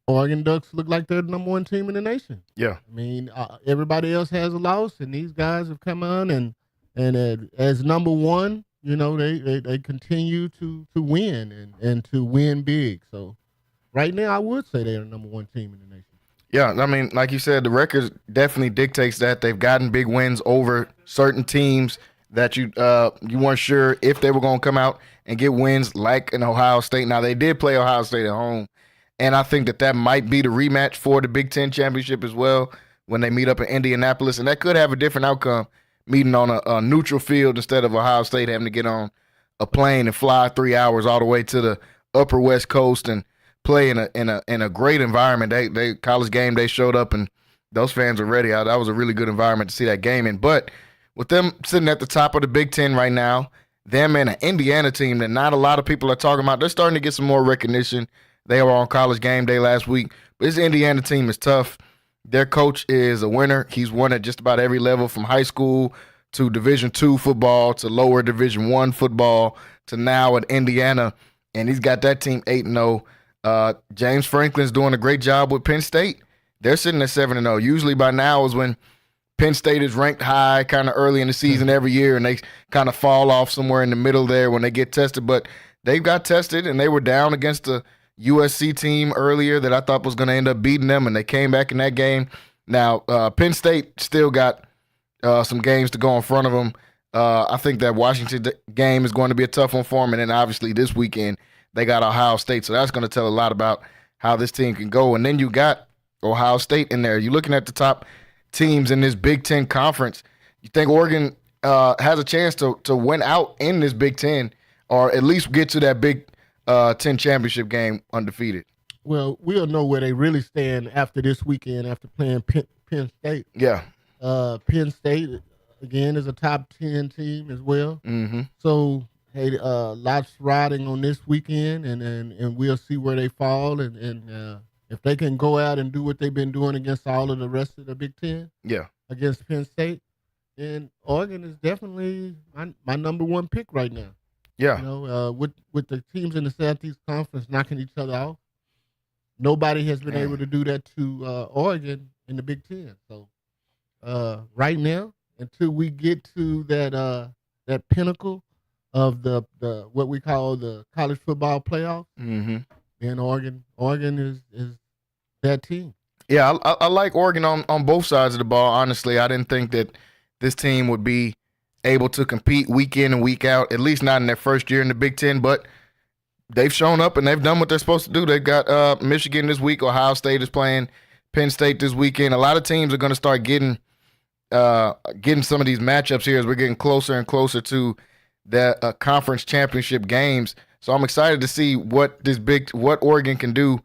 Oregon Ducks look like they're the number one team in the nation. Yeah. I mean, everybody else has a loss, and these guys have come on and as number one, they continue to win and to win big. So right now, I would say they're the number one team in the nation. Yeah, I mean, like you said, the record definitely dictates that they've gotten big wins over certain teams that you weren't sure if they were going to come out and get wins like in Ohio State. Now, they did play Ohio State at home, and I think that might be the rematch for the Big Ten championship as well when they meet up in Indianapolis, and that could have a different outcome meeting on a neutral field instead of Ohio State having to get on a plane and fly 3 hours all the way to the upper West Coast and play in a great environment. They college game day showed up and those fans are ready. That was a really good environment to see that game in. But with them sitting at the top of the Big Ten right now, them and an Indiana team that not a lot of people are talking about, they're starting to get some more recognition. They were on college game day last week. But this Indiana team is tough. Their coach is a winner. He's won at just about every level from high school to Division II football to lower Division I football to now at Indiana. And he's got that team 8-0. James Franklin's doing a great job with Penn State. They're sitting at 7-0. Usually by now is when Penn State is ranked high kind of early in the season every year, and they kind of fall off somewhere in the middle there when they get tested. But they've got tested, and they were down against the USC team earlier that I thought was going to end up beating them, and they came back in that game. Now, Penn State still got some games to go in front of them. I think that Washington game is going to be a tough one for them, and then obviously this weekend they got Ohio State, so that's going to tell a lot about how this team can go. And then you got Ohio State in there. You're looking at the top teams in this Big Ten conference. You think Oregon has a chance to win out in this Big Ten or at least get to that Big Ten championship game undefeated? Well, we'll know where they really stand after this weekend after playing Penn State. Yeah. Penn State, again, is a top 10 team as well. Mm-hmm. So, hey, lots riding on this weekend, and we'll see where they fall. And if they can go out and do what they've been doing against all of the rest of the Big Ten, against Penn State, then Oregon is definitely my number one pick right now. Yeah. With the teams in the Southeast Conference knocking each other off, nobody has been able to do that to Oregon in the Big Ten. So right now, until we get to that pinnacle of the what we call the college football playoff, then Oregon is that team. Yeah, I like Oregon on both sides of the ball. Honestly, I didn't think that this team would be able to compete week in and week out, at least not in their first year in the Big Ten, but they've shown up and they've done what they're supposed to do. They've got Michigan this week. Ohio State is playing Penn State this weekend. A lot of teams are going to start getting some of these matchups here as we're getting closer and closer to the conference championship games. So I'm excited to see what Oregon can do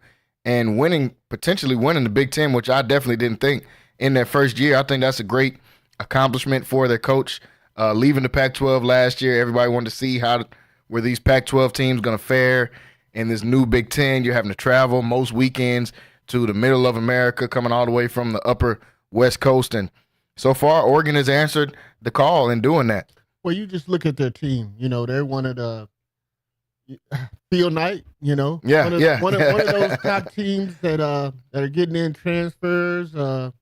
and potentially winning the Big Ten, which I definitely didn't think in their first year. I think that's a great accomplishment for their coach. Leaving the Pac-12 last year, everybody wanted to see were these Pac-12 teams going to fare in this new Big Ten. You're having to travel most weekends to the middle of America, coming all the way from the upper West Coast. And so far, Oregon has answered the call in doing that. Well, you just look at their team. They're one of the Phil Knight, one of those top teams that are getting in transfers through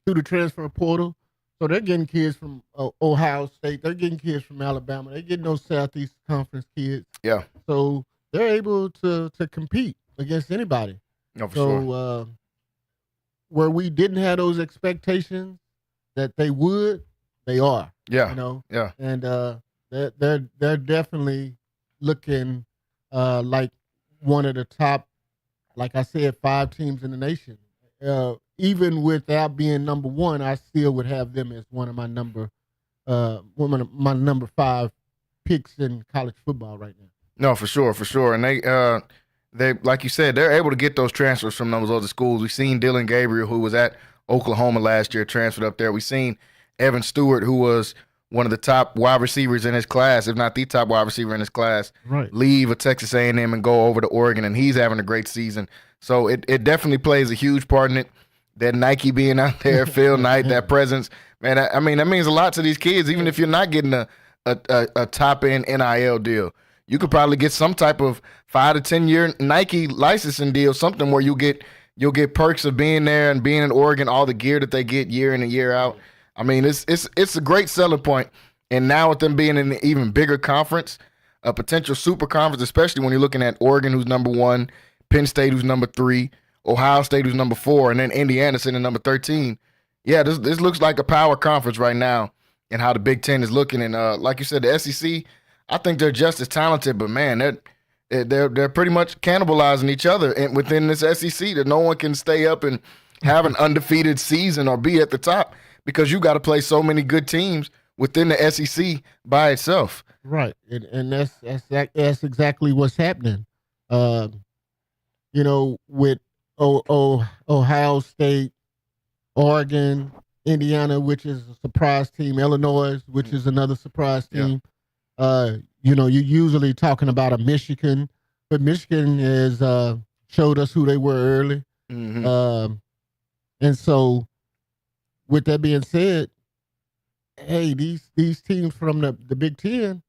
the transfer portal. So they're getting kids from Ohio State. They're getting kids from Alabama. They're getting those Southeast Conference kids. Yeah. So they're able to compete against anybody. No, for sure. Where we didn't have those expectations that they would, they are. Yeah. Yeah. And they're definitely looking like one of the top, like I said, 5 teams in the nation. Even without being number one, I still would have them as one of my number 5 picks in college football right now. No, for sure. And they like you said, they're able to get those transfers from those other schools. We've seen Dylan Gabriel, who was at Oklahoma last year, transferred up there. We've seen Evan Stewart, who was one of the top wide receivers in his class, if not the top wide receiver in his class, leave a Texas A&M and go over to Oregon, and he's having a great season. So it definitely plays a huge part in it. That Nike being out there, Phil Knight, that presence, man. I mean, that means a lot to these kids. Even if you're not getting a top end NIL deal, you could probably get some type of 5 to 10 year Nike licensing deal, something where you'll get perks of being there and being in Oregon, all the gear that they get year in and year out. I mean, it's a great selling point. And now with them being in an even bigger conference, a potential super conference, especially when you're looking at Oregon, who's number 1, Penn State, who's number 3, Ohio State, who's number 4, and then Indiana sitting at number 13. Yeah, this looks like a power conference right now and how the Big Ten is looking. And like you said, the SEC, I think they're just as talented, but man, they're pretty much cannibalizing each other within this SEC, that no one can stay up and have an undefeated season or be at the top because you got to play so many good teams within the SEC by itself. Right, and that's exactly what's happening. With Ohio State, Oregon, Indiana, which is a surprise team, Illinois, which is another surprise team. Yeah. You're usually talking about a Michigan, but Michigan has showed us who they were early. Mm-hmm. And so, with that being said, hey, these teams from the Big Ten,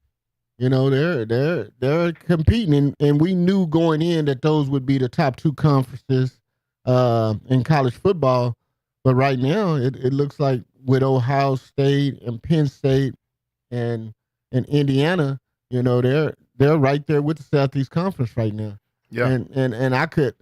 they're competing, and we knew going in that those would be the top 2 conferences in college football. But right now, it looks like with Ohio State and Penn State and Indiana, they're right there with the Southeast Conference right now. Yeah, and I could,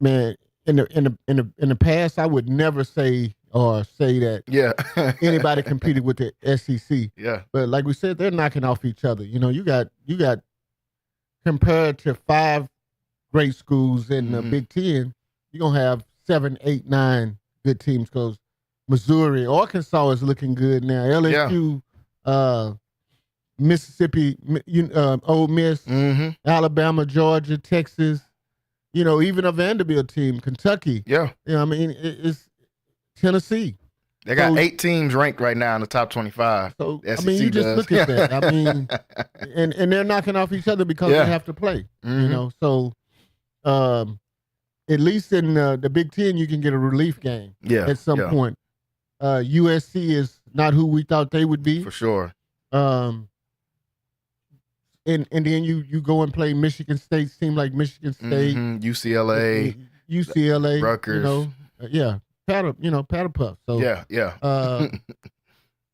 man, in the past, I would never say that anybody competed with the SEC. Yeah, but like we said, they're knocking off each other. You got compared to 5 great schools in the Big Ten, you're gonna have 7, 8, 9 good teams because Missouri, Arkansas is looking good now. LSU, Mississippi, Ole Miss, Alabama, Georgia, Texas. Even a Vanderbilt team, Kentucky. Yeah, it's Tennessee. They got 8 teams ranked right now in the top 25. So you just look at that. And they're knocking off each other because they have to play. So at least in the Big Ten, you can get a relief game at some point. USC is not who we thought they would be. For sure. And then you go and play Michigan State, seem like Michigan State. UCLA. Rutgers. Paddle puff. So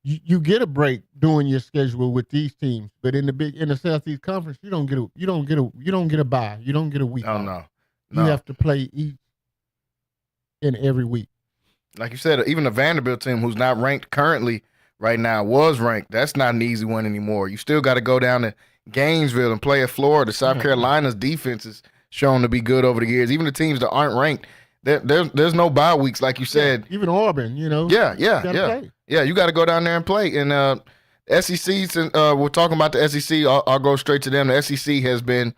you get a break doing your schedule with these teams, but in the Southeast Conference, you don't get a bye. You don't get a week. Oh, off. No. You have to play each and every week. Like you said, even the Vanderbilt team, who's not ranked currently right now, was ranked. That's not an easy one anymore. You still got to go down to Gainesville and play at Florida. South Carolina's defense is shown to be good over the years. Even the teams that aren't ranked, there's no bye weeks, like you said. Even Auburn, Yeah. You got to go down there and play. And SEC, we're talking about the SEC. I'll go straight to them. The SEC has been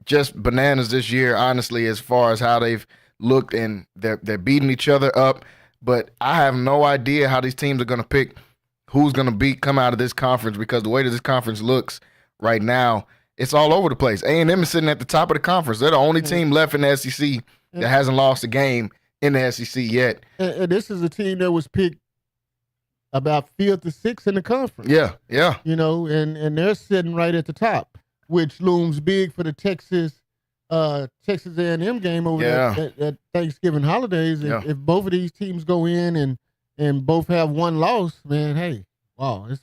just bananas this year, honestly, as far as how they've looked, and they're beating each other up. But I have no idea how these teams are going to pick who's going to come out of this conference, because the way that this conference looks right now, it's all over the place. A&M is sitting at the top of the conference. They're the only team left in the SEC that hasn't lost a game in the SEC yet. And this is a team that was picked about 5th or 6th in the conference. Yeah. And they're sitting right at the top, which looms big for the Texas A&M game over at Thanksgiving holidays. If both of these teams go in and both have one loss, man, hey, wow, it's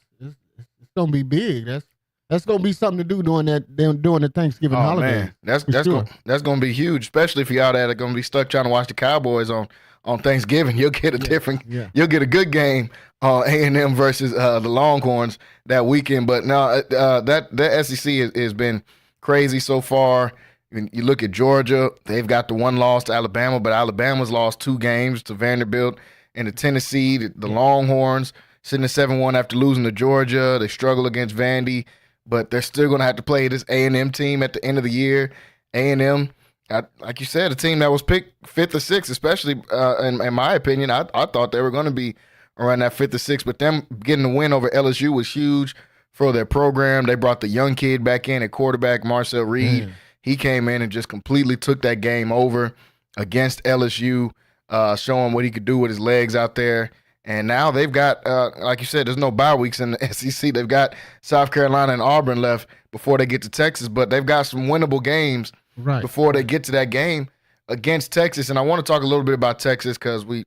gonna be big. That's gonna be something to do during the Thanksgiving holiday. Man. That's gonna be huge, especially if y'all that are gonna be stuck trying to watch the Cowboys on Thanksgiving. You'll get you'll get a good game A&M versus the Longhorns that weekend. But no, that SEC has been crazy so far. You look at Georgia, they've got the one loss to Alabama, but Alabama's lost 2 games to Vanderbilt. And the Tennessee, the Longhorns, sitting at 7-1 after losing to Georgia. They struggle against Vandy, but they're still going to have to play this A&M team at the end of the year. A&M, like you said, a team that was picked 5th or 6th, especially in my opinion. I thought they were going to be around that 5th or 6th, but them getting the win over LSU was huge for their program. They brought the young kid back in at quarterback, Marcel Reed. He came in and just completely took that game over against LSU, showing what he could do with his legs out there. And now they've got, like you said, there's no bye weeks in the SEC. They've got South Carolina and Auburn left before they get to Texas, but they've got some winnable games before they get to that game against Texas. And I want to talk a little bit about Texas because we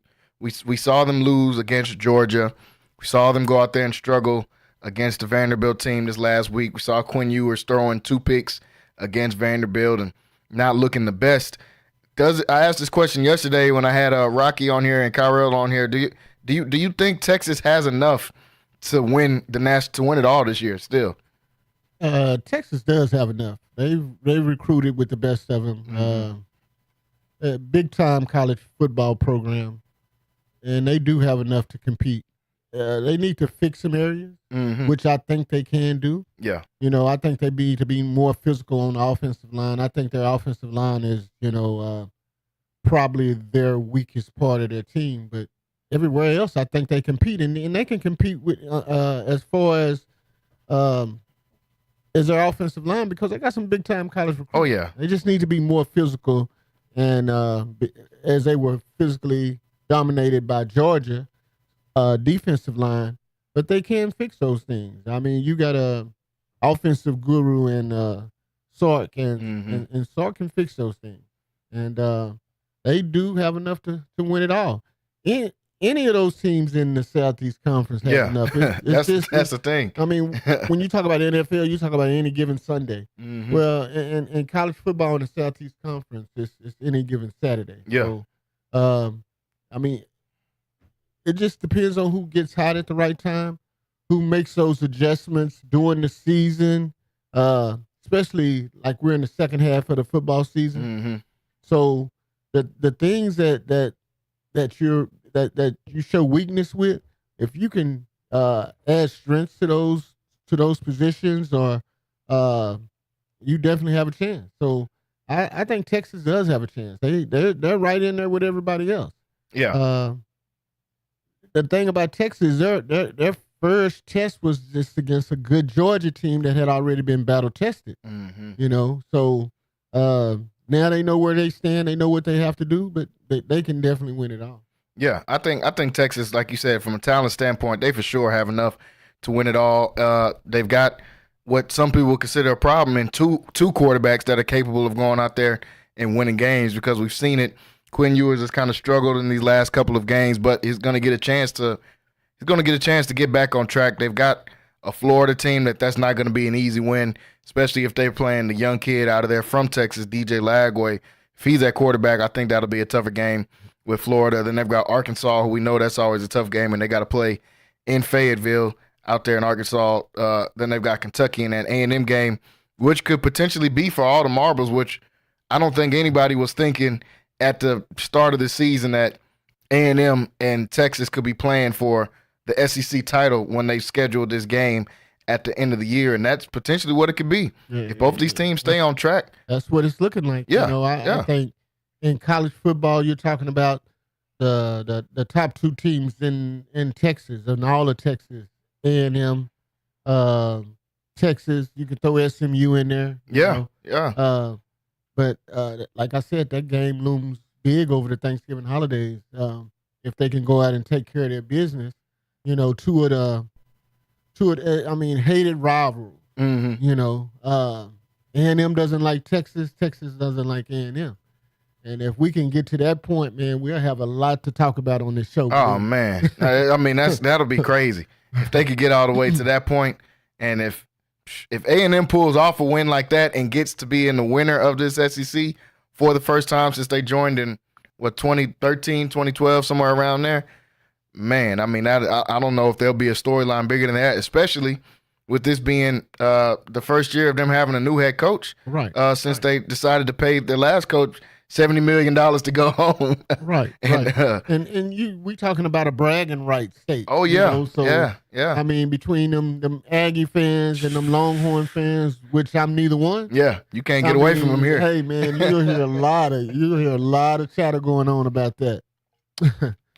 saw them lose against Georgia. We saw them go out there and struggle against the Vanderbilt team this last week. We saw Quinn Ewers throwing 2 picks against Vanderbilt and not looking the best. I asked this question yesterday when I had Rocky on here and Kyrell on here. Do you think Texas has enough to win it all this year still? Texas does have enough. They've recruited with the best of them. Big time college football program, and they do have enough to compete. They need to fix some areas, which I think they can do. Yeah. I think they need to be more physical on the offensive line. I think their offensive line is, probably their weakest part of their team. But everywhere else, I think they compete, and they can compete with as far as their offensive line because they got some big time college recruits. Oh yeah. They just need to be more physical, and as they were physically dominated by Georgia. Defensive line, but they can fix those things. I mean, you got a offensive guru in Sark, and Sark can fix those things. And they do have enough to win it all. Any of those teams in the Southeast Conference have enough. That's the thing. I mean, when you talk about NFL, you talk about any given Sunday. Well, in college football in the Southeast Conference, it's any given Saturday. Yeah. So, I mean, it just depends on who gets hot at the right time, who makes those adjustments during the season, especially like we're in the second half of the football season. So the things that you show weakness with, if you can add strengths to those positions, or you definitely have a chance. So I think Texas does have a chance. They're right in there with everybody else. Yeah. The thing about Texas, their first test was just against a good Georgia team that had already been battle tested. So now they know where they stand, they know what they have to do, but they can definitely win it all. Yeah, I think Texas, like you said, from a talent standpoint, they for sure have enough to win it all. They've got what some people would consider a problem in two quarterbacks that are capable of going out there and winning games, because we've seen it. Quinn Ewers has kind of struggled in these last couple of games, but he's going to get a chance to get back on track. They've got a Florida team that's not going to be an easy win, especially if they're playing the young kid out of there from Texas, DJ Lagway. If he's at quarterback, I think that'll be a tougher game with Florida. Then they've got Arkansas, who we know that's always a tough game, and they got to play in Fayetteville out there in Arkansas. Then they've got Kentucky in that A&M game, which could potentially be for all the marbles, which I don't think anybody was thinking at the start of the season that A&M and Texas could be playing for the SEC title when they scheduled this game at the end of the year, and that's potentially what it could be if both of these teams stay on track. That's what it's looking like. Yeah, I think in college football, you're talking about the top 2 teams in Texas, and all of Texas, A&M, Texas. You could throw SMU in there. Yeah. But like I said, that game looms big over the Thanksgiving holidays. If they can go out and take care of their business, two of the hated rivalries. A&M doesn't like Texas. Texas doesn't like A&M. And if we can get to that point, man, we'll have a lot to talk about on this show. Oh man, I mean that'll be crazy if they could get all the way to that point, and if A&M pulls off a win like that and gets to be in the winner of this SEC for the first time since they joined in 2013, 2012, somewhere around there, man, I mean, I don't know if there'll be a storyline bigger than that, especially with this being the first year of them having a new head coach, right? Since they decided to pay their last coach $70 million to go home. Right. And we talking about a bragging rights state. Oh yeah. Yeah. I mean, between them Aggie fans and them Longhorn fans, which I'm neither one. Yeah, you can't get away from them here. Hey man, you'll hear a lot of chatter going on about that.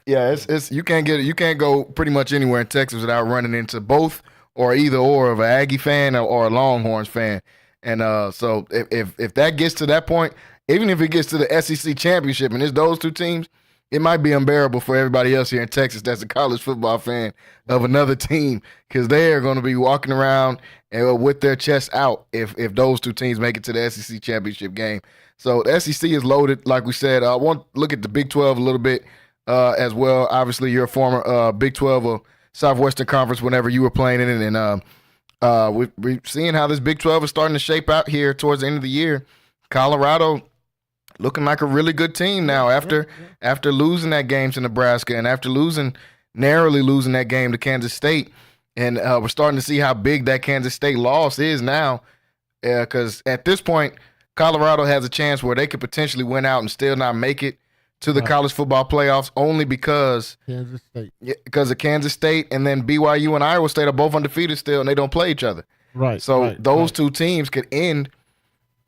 Yeah, it's you can't go pretty much anywhere in Texas without running into both or either or of an Aggie fan or a Longhorns fan. And so if that gets to that point, even if it gets to the SEC championship and it's those 2 teams, it might be unbearable for everybody else here in Texas that's a college football fan of another team, because they are going to be walking around with their chests out if those two teams make it to the SEC championship game. So the SEC is loaded, like we said. I want to look at the Big 12 a little bit as well. Obviously, you're a former Big 12 or Southwestern Conference whenever you were playing in it, and we're seeing how this Big 12 is starting to shape out here towards the end of the year. Colorado looking like a really good team now after losing that game to Nebraska and after narrowly losing that game to Kansas State. And we're starting to see how big that Kansas State loss is now, because at this point, Colorado has a chance where they could potentially win out and still not make it to the college football playoffs, only because of Kansas State, and then BYU and Iowa State are both undefeated still, and they don't play each other. Right. So those two teams could end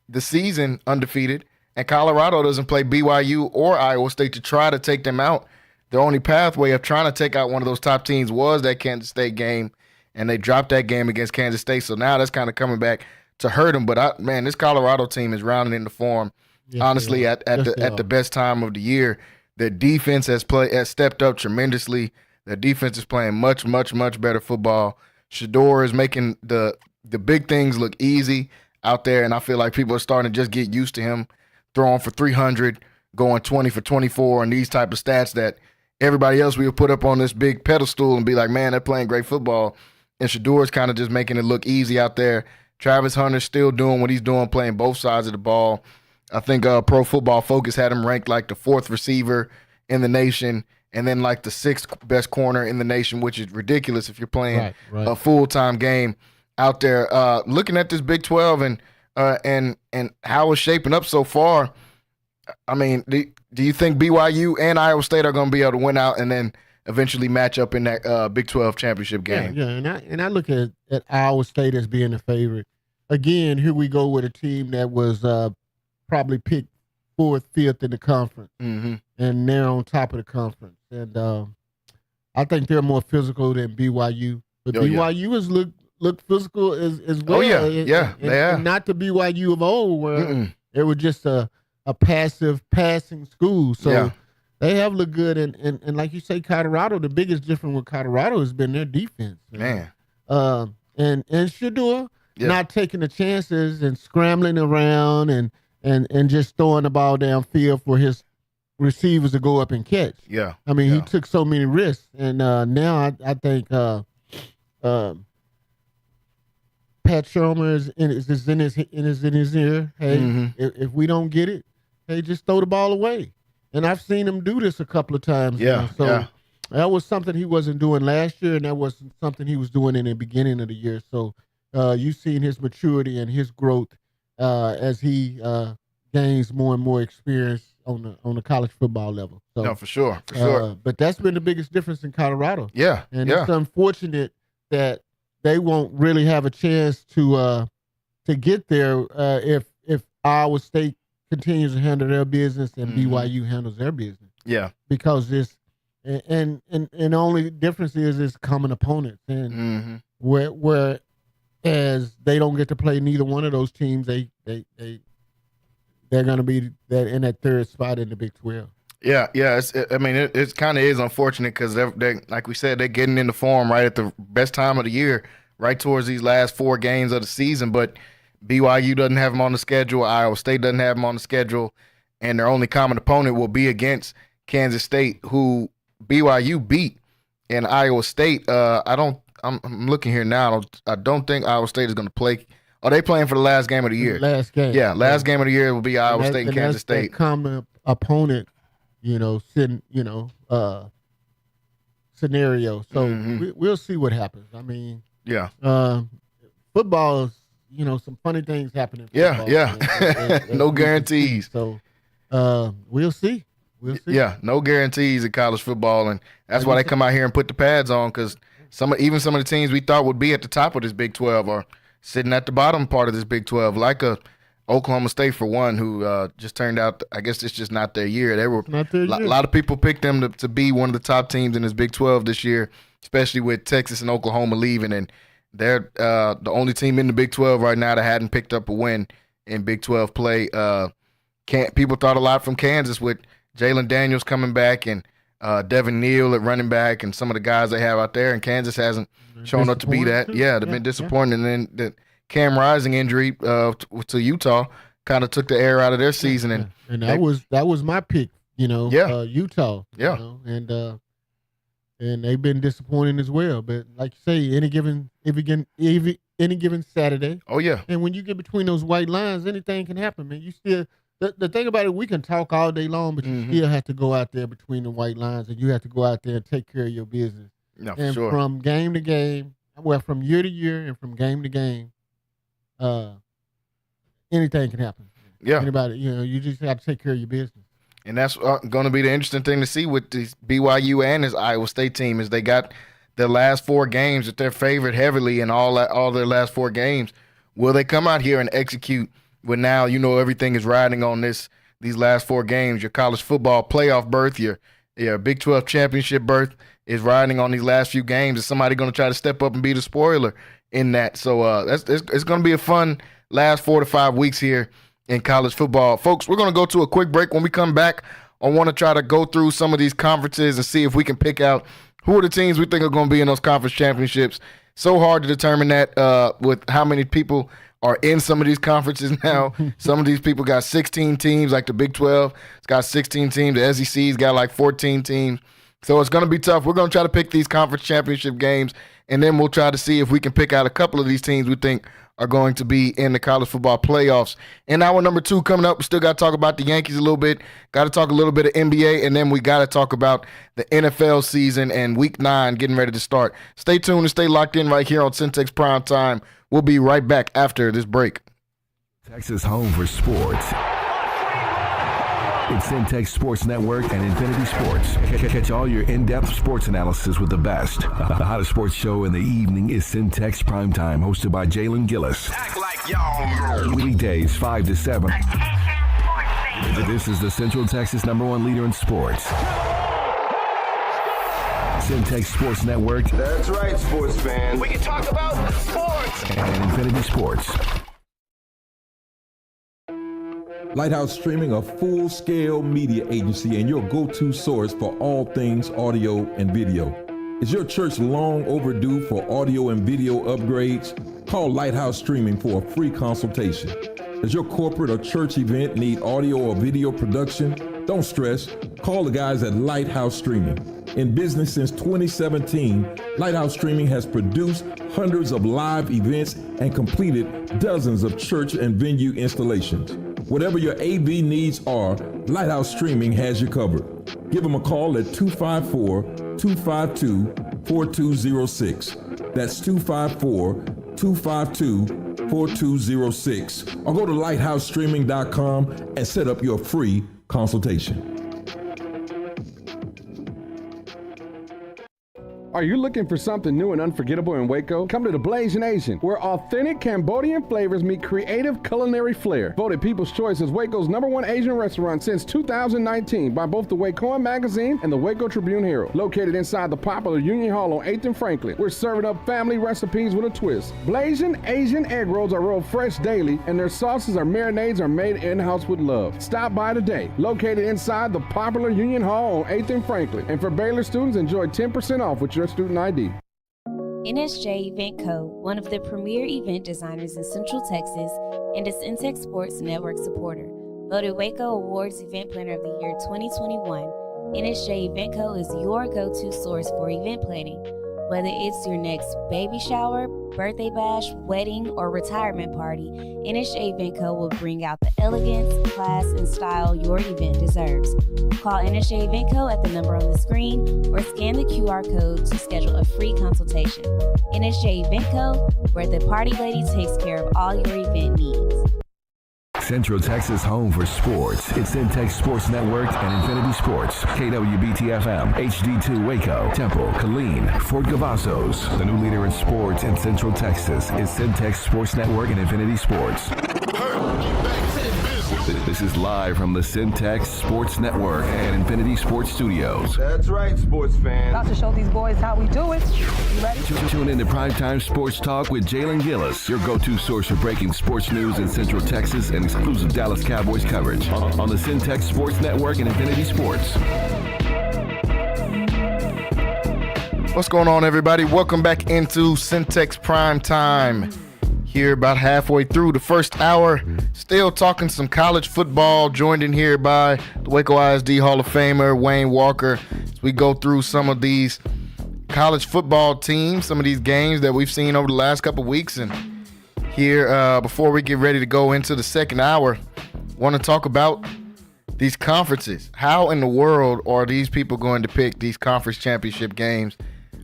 the season undefeated, and Colorado doesn't play BYU or Iowa State to try to take them out. The only pathway of trying to take out one of those top teams was that Kansas State game, and they dropped that game against Kansas State. So now that's kind of coming back to hurt them. But this Colorado team is rounding into form. Yes, honestly, at the best time of the year. Their defense has stepped up tremendously. Their defense is playing much, much, much better football. Shador is making the big things look easy out there, and I feel like people are starting to just get used to him throwing for 300, going 20 for 24, and these type of stats that everybody else we would put up on this big pedestal and be like, man, they're playing great football. And Shador's kind of just making it look easy out there. Travis Hunter's still doing what he's doing, playing both sides of the ball. I think Pro Football Focus had him ranked like the 4th receiver in the nation, and then like the 6th best corner in the nation, which is ridiculous if you're playing a full-time game out there. Looking at this Big 12 and how it's shaping up so far, I mean, do you think BYU and Iowa State are going to be able to win out and then eventually match up in that Big 12 championship game? Yeah, and I look at Iowa State as being a favorite. Again, here we go with a team that was probably picked 4th, 5th in the conference, and they're on top of the conference. And I think they're more physical than BYU. But BYU has looked physical as well. Oh, yeah, and not the BYU of old, where it was just a passive passing school. So they have looked good. And like you say, Colorado, the biggest difference with Colorado has been their defense. Man. And Shador not taking the chances and scrambling around and just throwing the ball downfield for his receivers to go up and catch. Yeah. I mean, he took so many risks. And now I think Pat Shermer is in his ear. Hey, if we don't get it, hey, just throw the ball away. And I've seen him do this a couple of times. Yeah. So that was something he wasn't doing last year, and that wasn't something he was doing in the beginning of the year. So you've seen his maturity and his growth as he gains more and more experience on the college football level. So, no, for sure. But that's been the biggest difference in Colorado. Yeah, and it's unfortunate that they won't really have a chance to get there if Iowa State continues to handle their business and BYU handles their business. Yeah, because this and the only difference is it's common opponents, and where as they don't get to play neither one of those teams, they're going to be in that 3rd spot in the Big 12. Yeah. It kind of is unfortunate because they like we said, they're getting into form right at the best time of the year, right towards these last 4 games of the season. But BYU doesn't have them on the schedule. Iowa State doesn't have them on the schedule, and their only common opponent will be against Kansas State, who BYU beat. And Iowa State, I'm looking here now. I don't think Iowa State is going to play. Are they playing for the last game of the year? Last game. Yeah, last game of the year will be Iowa State and Kansas State. That common opponent, scenario. So we'll see what happens. I mean, football is, some funny things happen in football. Yeah. No guarantees. So we'll see. Yeah, no guarantees in college football, and that's why they come out here and put the pads on, because some of the teams we thought would be at the top of this Big 12 are sitting at the bottom part of this Big 12, like Oklahoma State, for one, who just turned out, I guess it's just not their year. They were a lot of people picked them to be one of the top teams in this Big 12 this year, especially with Texas and Oklahoma leaving, and they're the only team in the Big 12 right now that hadn't picked up a win in Big 12 play. People thought a lot from Kansas with Jalen Daniels coming back and Devin Neal at running back and some of the guys they have out there. And Kansas hasn't shown up to be that. Yeah, they've been disappointing. And then the Cam Rising injury to Utah kind of took the air out of their season. And that was my pick, Utah. Yeah. And they've been disappointing as well. But like you say, any given Saturday. Oh, yeah. And when you get between those white lines, anything can happen, man. You still the thing about it, we can talk all day long, but you still have to go out there between the white lines, and you have to go out there and take care of your business. No, and sure. From game to game, from year to year and from game to game, anything can happen. Yeah. Anybody, you just have to take care of your business. And that's going to be the interesting thing to see with this BYU and this Iowa State team is they got their last 4 games that they're favored heavily in all their last 4 games. Will they come out here and execute when now everything is riding on these last 4 games? Your college football playoff berth, your Big 12 championship berth is riding on these last few games. Is somebody going to try to step up and be the spoiler in that? So it's going to be a fun last 4 to 5 weeks here in college football. Folks, we're going to go to a quick break. When we come back, I want to try to go through some of these conferences and see if we can pick out who are the teams we think are going to be in those conference championships. So hard to determine that with how many people are in some of these conferences now. Some of these people got 16 teams, like the Big 12. It's got 16 teams. The SEC's got like 14 teams. So it's going to be tough. We're going to try to pick these conference championship games, and then we'll try to see if we can pick out a couple of these teams we think are going to be in the college football playoffs. In hour number 2 coming up, we still got to talk about the Yankees a little bit. Got to talk a little bit of NBA, and then we got to talk about the NFL season and Week 9 getting ready to start. Stay tuned and stay locked in right here on Centex Primetime. We'll be right back after this break. Texas home for sports. It's Centex Sports Network and Infinity Sports. Catch all your in-depth sports analysis with the best. The hottest sports show in the evening is Centex Primetime, hosted by Jalen Gillis. Act like y'all. Weekdays 5 to 7. This is the Central Texas #1 leader in sports. Centex Sports Network. That's right, sports fans. We can talk about sports. And Infinity Sports. Lighthouse Streaming, a full-scale media agency and your go-to source for all things audio and video. Is your church long overdue for audio and video upgrades? Call Lighthouse Streaming for a free consultation. Does your corporate or church event need audio or video production? Don't stress. Call the guys at Lighthouse Streaming. In business since 2017, Lighthouse Streaming has produced hundreds of live events and completed dozens of church and venue installations. Whatever your AV needs are, Lighthouse Streaming has you covered. Give them a call at 254-252-4206. That's 254-252-4206. Or go to lighthousestreaming.com and set up your free consultation. Are you looking for something new and unforgettable in Waco? Come to the Blazing Asian, where authentic Cambodian flavors meet creative culinary flair. Voted People's Choice as Waco's #1 Asian restaurant since 2019 by both the Wacoan Magazine and the Waco Tribune Herald. Located inside the popular Union Hall on 8th and Franklin, we're serving up family recipes with a twist. Blazing Asian egg rolls are rolled fresh daily, and their sauces or marinades are made in-house with love. Stop by today. Located inside the popular Union Hall on 8th and Franklin. And for Baylor students, enjoy 10% off with your student ID. NSJ Event Co., one of the premier event designers in Central Texas and a Centex Sports Network supporter. Voted Waco Awards Event Planner of the Year 2021, NSJ Event Co. is your go-to source for event planning. Whether it's your next baby shower, birthday bash, wedding, or retirement party, NSJ Event Co. will bring out the elegance, class, and style your event deserves. Call NSJ Event Co. at the number on the screen or scan the QR code to schedule a free consultation. NSJ Event Co., where the party lady takes care of all your event needs. Central Texas home for sports. It's Centex Sports Network and Infinity Sports. KWBT-FM, HD2 Waco, Temple, Killeen, Fort Cavazos. The new leader in sports in Central Texas is Centex Sports Network and Infinity Sports. Get back to the business. This is live from the Centex Sports Network and Infinity Sports Studios. That's right, sports fans. About to show these boys how we do it. You ready? Tune in to Primetime Sports Talk with Jalen Gillis, your go-to source for breaking sports news in Central Texas and exclusive Dallas Cowboys coverage on the Centex Sports Network and Infinity Sports. What's going on, everybody? Welcome back into Centex Primetime. Here about halfway through the first hour, still talking some college football, joined in here by the Waco ISD Hall of Famer Wayne Walker as we go through some of these college football teams, some of these games that we've seen over the last couple of weeks. And here, before we get ready to go into the second hour, want to talk about these conferences. How in the world are these people going to pick these conference championship games?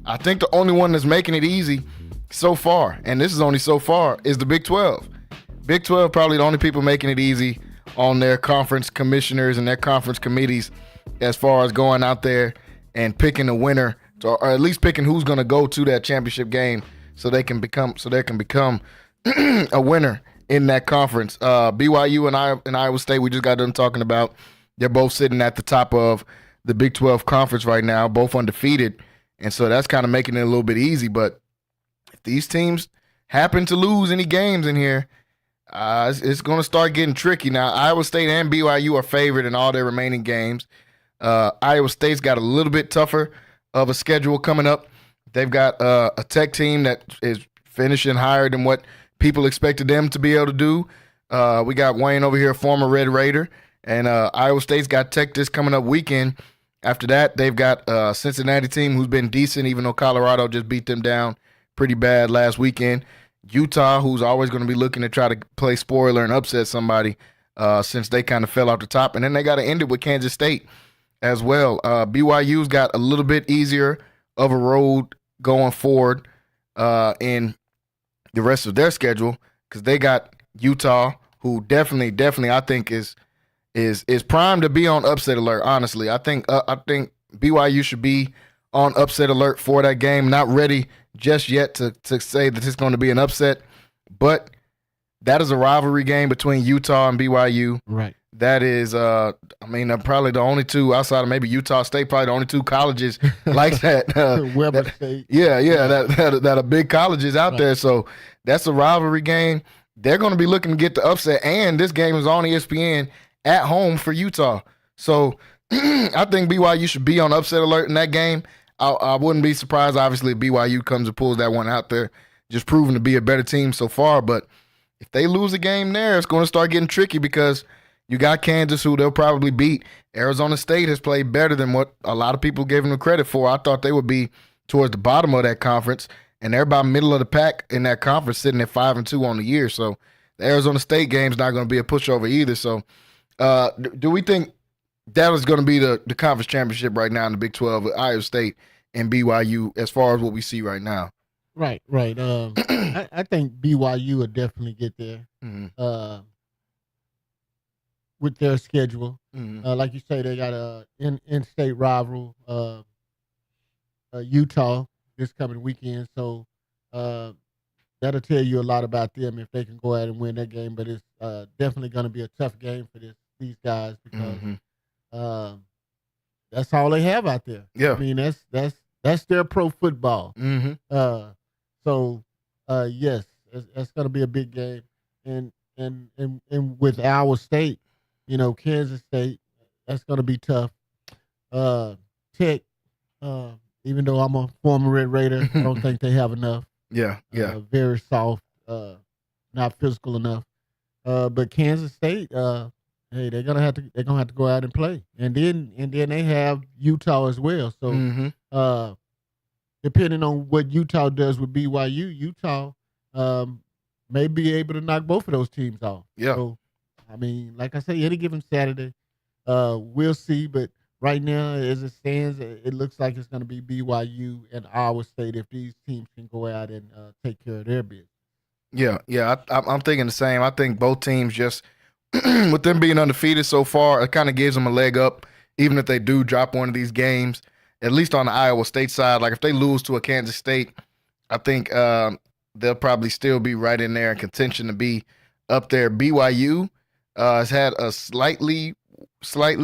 I think the only one that's making it easy so far, and this is only so far, is the Big 12. Big 12 probably the only people making it easy on their conference commissioners and their conference committees as far as going out there and picking a winner, or at least picking who's going to go to that championship game so they can become a winner in that conference. BYU and Iowa State, we just got done talking about. They're both sitting at the top of the Big 12 conference right now, both undefeated, and so that's kind of making it a little bit easy. But if these teams happen to lose any games in here, it's going to start getting tricky. Now, Iowa State and BYU are favored in all their remaining games. Iowa State's got a little bit tougher of a schedule coming up. They've got a Tech team that is finishing higher than what people expected them to be able to do. We got Wayne over here, former Red Raider, and Iowa State's got Tech this coming up weekend. After that, they've got a Cincinnati team who's been decent, even though Colorado just beat them down pretty bad last weekend. Utah, who's always going to be looking to try to play spoiler and upset somebody since they kind of fell off the top. And then they got to end it with Kansas State as well. BYU's got a little bit easier of a road going forward in the rest of their schedule because they got Utah, who definitely I think is primed to be on upset alert. Honestly, I think BYU should be on upset alert for that game. Not ready just yet to say that it's going to be an upset, but that is a rivalry game between Utah and BYU. Right. That is, probably the only two outside of maybe Utah State, probably the only two colleges like that. Weber State. Yeah, that are big colleges out there. So that's a rivalry game. They're going to be looking to get the upset, and this game is on ESPN at home for Utah. So I think BYU should be on upset alert in that game. I wouldn't be surprised, obviously, if BYU comes and pulls that one out there, just proving to be a better team so far. But if they lose a game there, it's going to start getting tricky because you got Kansas, who they'll probably beat. Arizona State has played better than what a lot of people gave them credit for. I thought they would be towards the bottom of that conference, and they're about middle of the pack in that conference, sitting at 5-2 on the year. So the Arizona State game's not going to be a pushover either. So do we think that is going to be the conference championship right now in the Big 12 with Iowa State and BYU as far as what we see right now? Right. I think BYU will definitely get there with their schedule. Like you say, they got a in-state rival, Utah, this coming weekend. So that'll tell you a lot about them if they can go out and win that game. But it's definitely going to be a tough game for these guys because that's all they have out there. Yeah, I mean that's their pro football. So yes, that's going to be a big game, and with Iowa State, Kansas State, that's going to be tough. Tech, even though I'm a former Red Raider, I don't think they have enough. Yeah. Very soft, not physical enough. But Kansas State, hey, they're gonna have to go out and play, and then they have Utah as well. So depending on what Utah does with BYU, Utah may be able to knock both of those teams off. Yeah. So, I mean, like I say, any given Saturday, we'll see. But right now, as it stands, it looks like it's going to be BYU and Iowa State if these teams can go out and take care of their business. Yeah. I'm thinking the same. I think both teams just, with them being undefeated so far, it kind of gives them a leg up, even if they do drop one of these games, at least on the Iowa State side. Like if they lose to a Kansas State, I think they'll probably still be right in there in contention to be up there. BYU, has had a slightly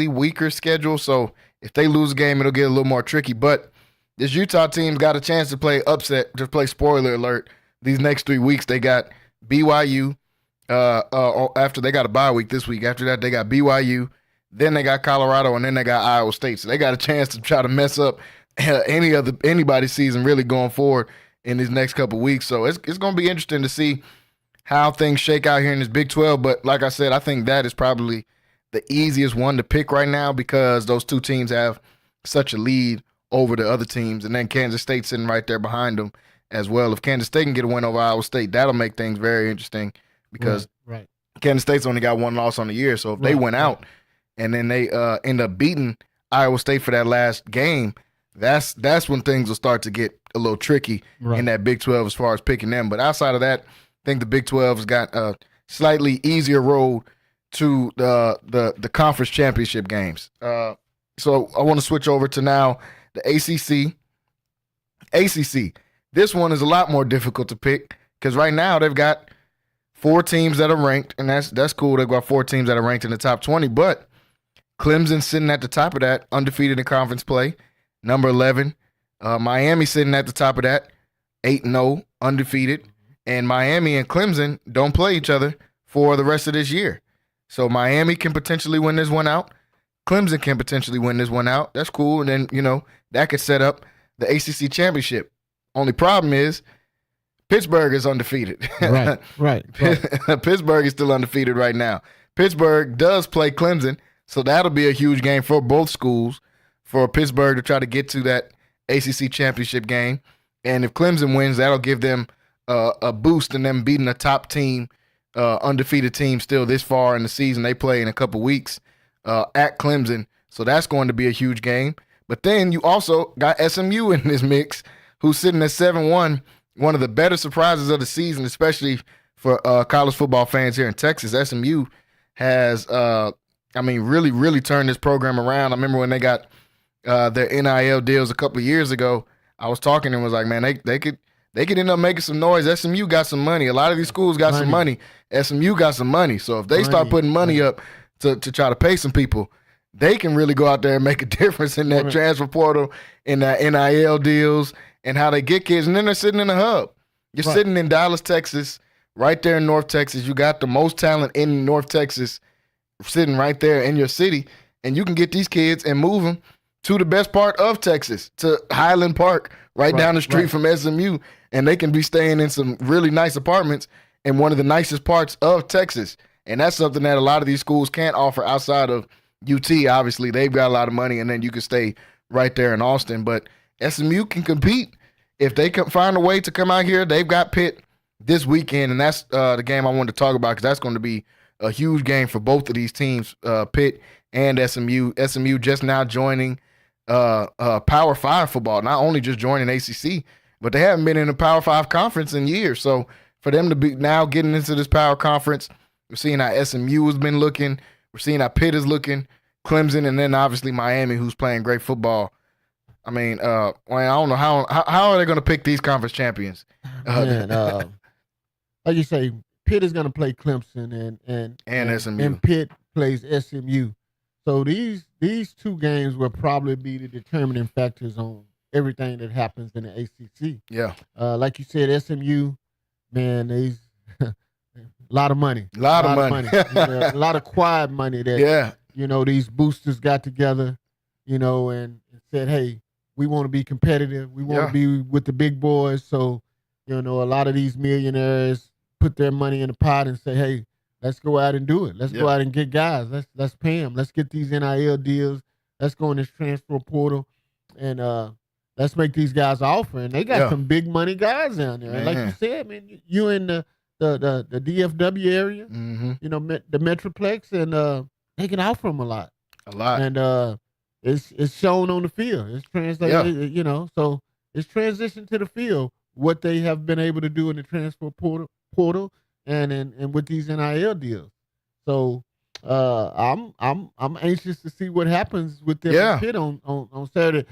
weaker schedule. So if they lose a game, it'll get a little more tricky. But this Utah team's got a chance to play upset, to play spoiler alert. These next 3 weeks, they got BYU. After they got a bye week this week. After that, they got BYU. Then they got Colorado, and then they got Iowa State. So they got a chance to try to mess up anybody's season really going forward in these next couple weeks. So it's going to be interesting to see how things shake out here in this Big 12. But like I said, I think that is probably the easiest one to pick right now because those two teams have such a lead over the other teams. And then Kansas State sitting right there behind them as well. If Kansas State can get a win over Iowa State, that'll make things very interesting because right. Kansas State's only got one loss on the year. So if they went out and then they end up beating Iowa State for that last game, that's when things will start to get a little tricky in that Big 12 as far as picking them. But outside of that, I think the Big 12 has got a slightly easier road to the conference championship games. So I want to switch over to now the ACC. This one is a lot more difficult to pick because right now they've got 4 teams that are ranked, and that's cool. They've got 4 teams that are ranked in the top 20, but Clemson sitting at the top of that, undefeated in conference play, number 11. Miami sitting at the top of that, 8-0, undefeated. And Miami and Clemson don't play each other for the rest of this year. So Miami can potentially win this one out. Clemson can potentially win this one out. That's cool. And then, that could set up the ACC championship. Only problem is Pittsburgh is undefeated. Right. Pittsburgh is still undefeated right now. Pittsburgh does play Clemson, so that'll be a huge game for both schools for Pittsburgh to try to get to that ACC championship game. And if Clemson wins, that'll give them a boost in them beating a top team, undefeated team still this far in the season. They play in a couple weeks at Clemson, so that's going to be a huge game. But then you also got SMU in this mix, who's sitting at 7-1, one of the better surprises of the season, especially for college football fans here in Texas. SMU has, really, really turned this program around. I remember when they got their NIL deals a couple of years ago, I was talking and was like, man, they could end up making some noise. SMU got some money. A lot of these schools got some money. SMU got some money. So if they start putting money up to try to pay some people, they can really go out there and make a difference in that transfer portal, in that NIL deals, and how they get kids. And then they're sitting in the hub. You're sitting in Dallas, Texas, right there in North Texas. You got the most talent in North Texas sitting right there in your city, and you can get these kids and move them to the best part of Texas, to Highland Park, right down the street from SMU, and they can be staying in some really nice apartments in one of the nicest parts of Texas. And that's something that a lot of these schools can't offer outside of UT. Obviously, they've got a lot of money, and then you can stay right there in Austin. But SMU can compete. If they can find a way to come out here, they've got Pitt this weekend, and that's the game I wanted to talk about because that's going to be a huge game for both of these teams, Pitt and SMU. SMU just now joining Power 5 football, not only just joining ACC, but they haven't been in a Power 5 conference in years. So for them to be now getting into this Power Conference, we're seeing how SMU has been looking. We're seeing how Pitt is looking, Clemson, and then obviously Miami, who's playing great football. I mean, I don't know how are they going to pick these conference champions? Like you say, Pitt is going to play Clemson and SMU, and Pitt plays SMU. So these two games will probably be the determining factors on everything that happens in the ACC. Yeah, like you said, SMU, man, a lot of money, a lot of money, a lot of quiet money that these boosters got together, and said, hey, we want to be competitive, we want to be with the big boys. So a lot of these millionaires put their money in the pot and say, hey, let's go out and do it. Let's go out and get guys. Let's pay them. Let's get these NIL deals. Let's go in this transfer portal, and let's make these guys an offer. And they got some big money guys down there. And like you said, man, you in the DFW area, the Metroplex, and they can offer them a lot. And it's shown on the field. It's translated, so it's transitioned to the field what they have been able to do in the transfer portal. And with these NIL deals, so I'm anxious to see what happens with them Pitt on Saturday.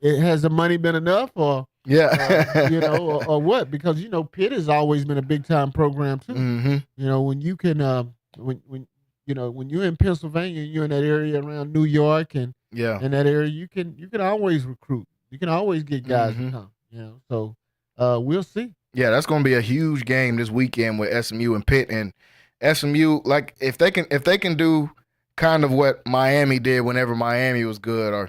Has the money been enough, or or what? Because Pitt has always been a big time program too. When you can when you know, when you're in Pennsylvania, you're in that area around New York and in that area, you can always recruit. You can always get guys to come. You know, so we'll see. Yeah, that's going to be a huge game this weekend with SMU and Pitt. And SMU, like if they can do kind of what Miami did whenever Miami was good, or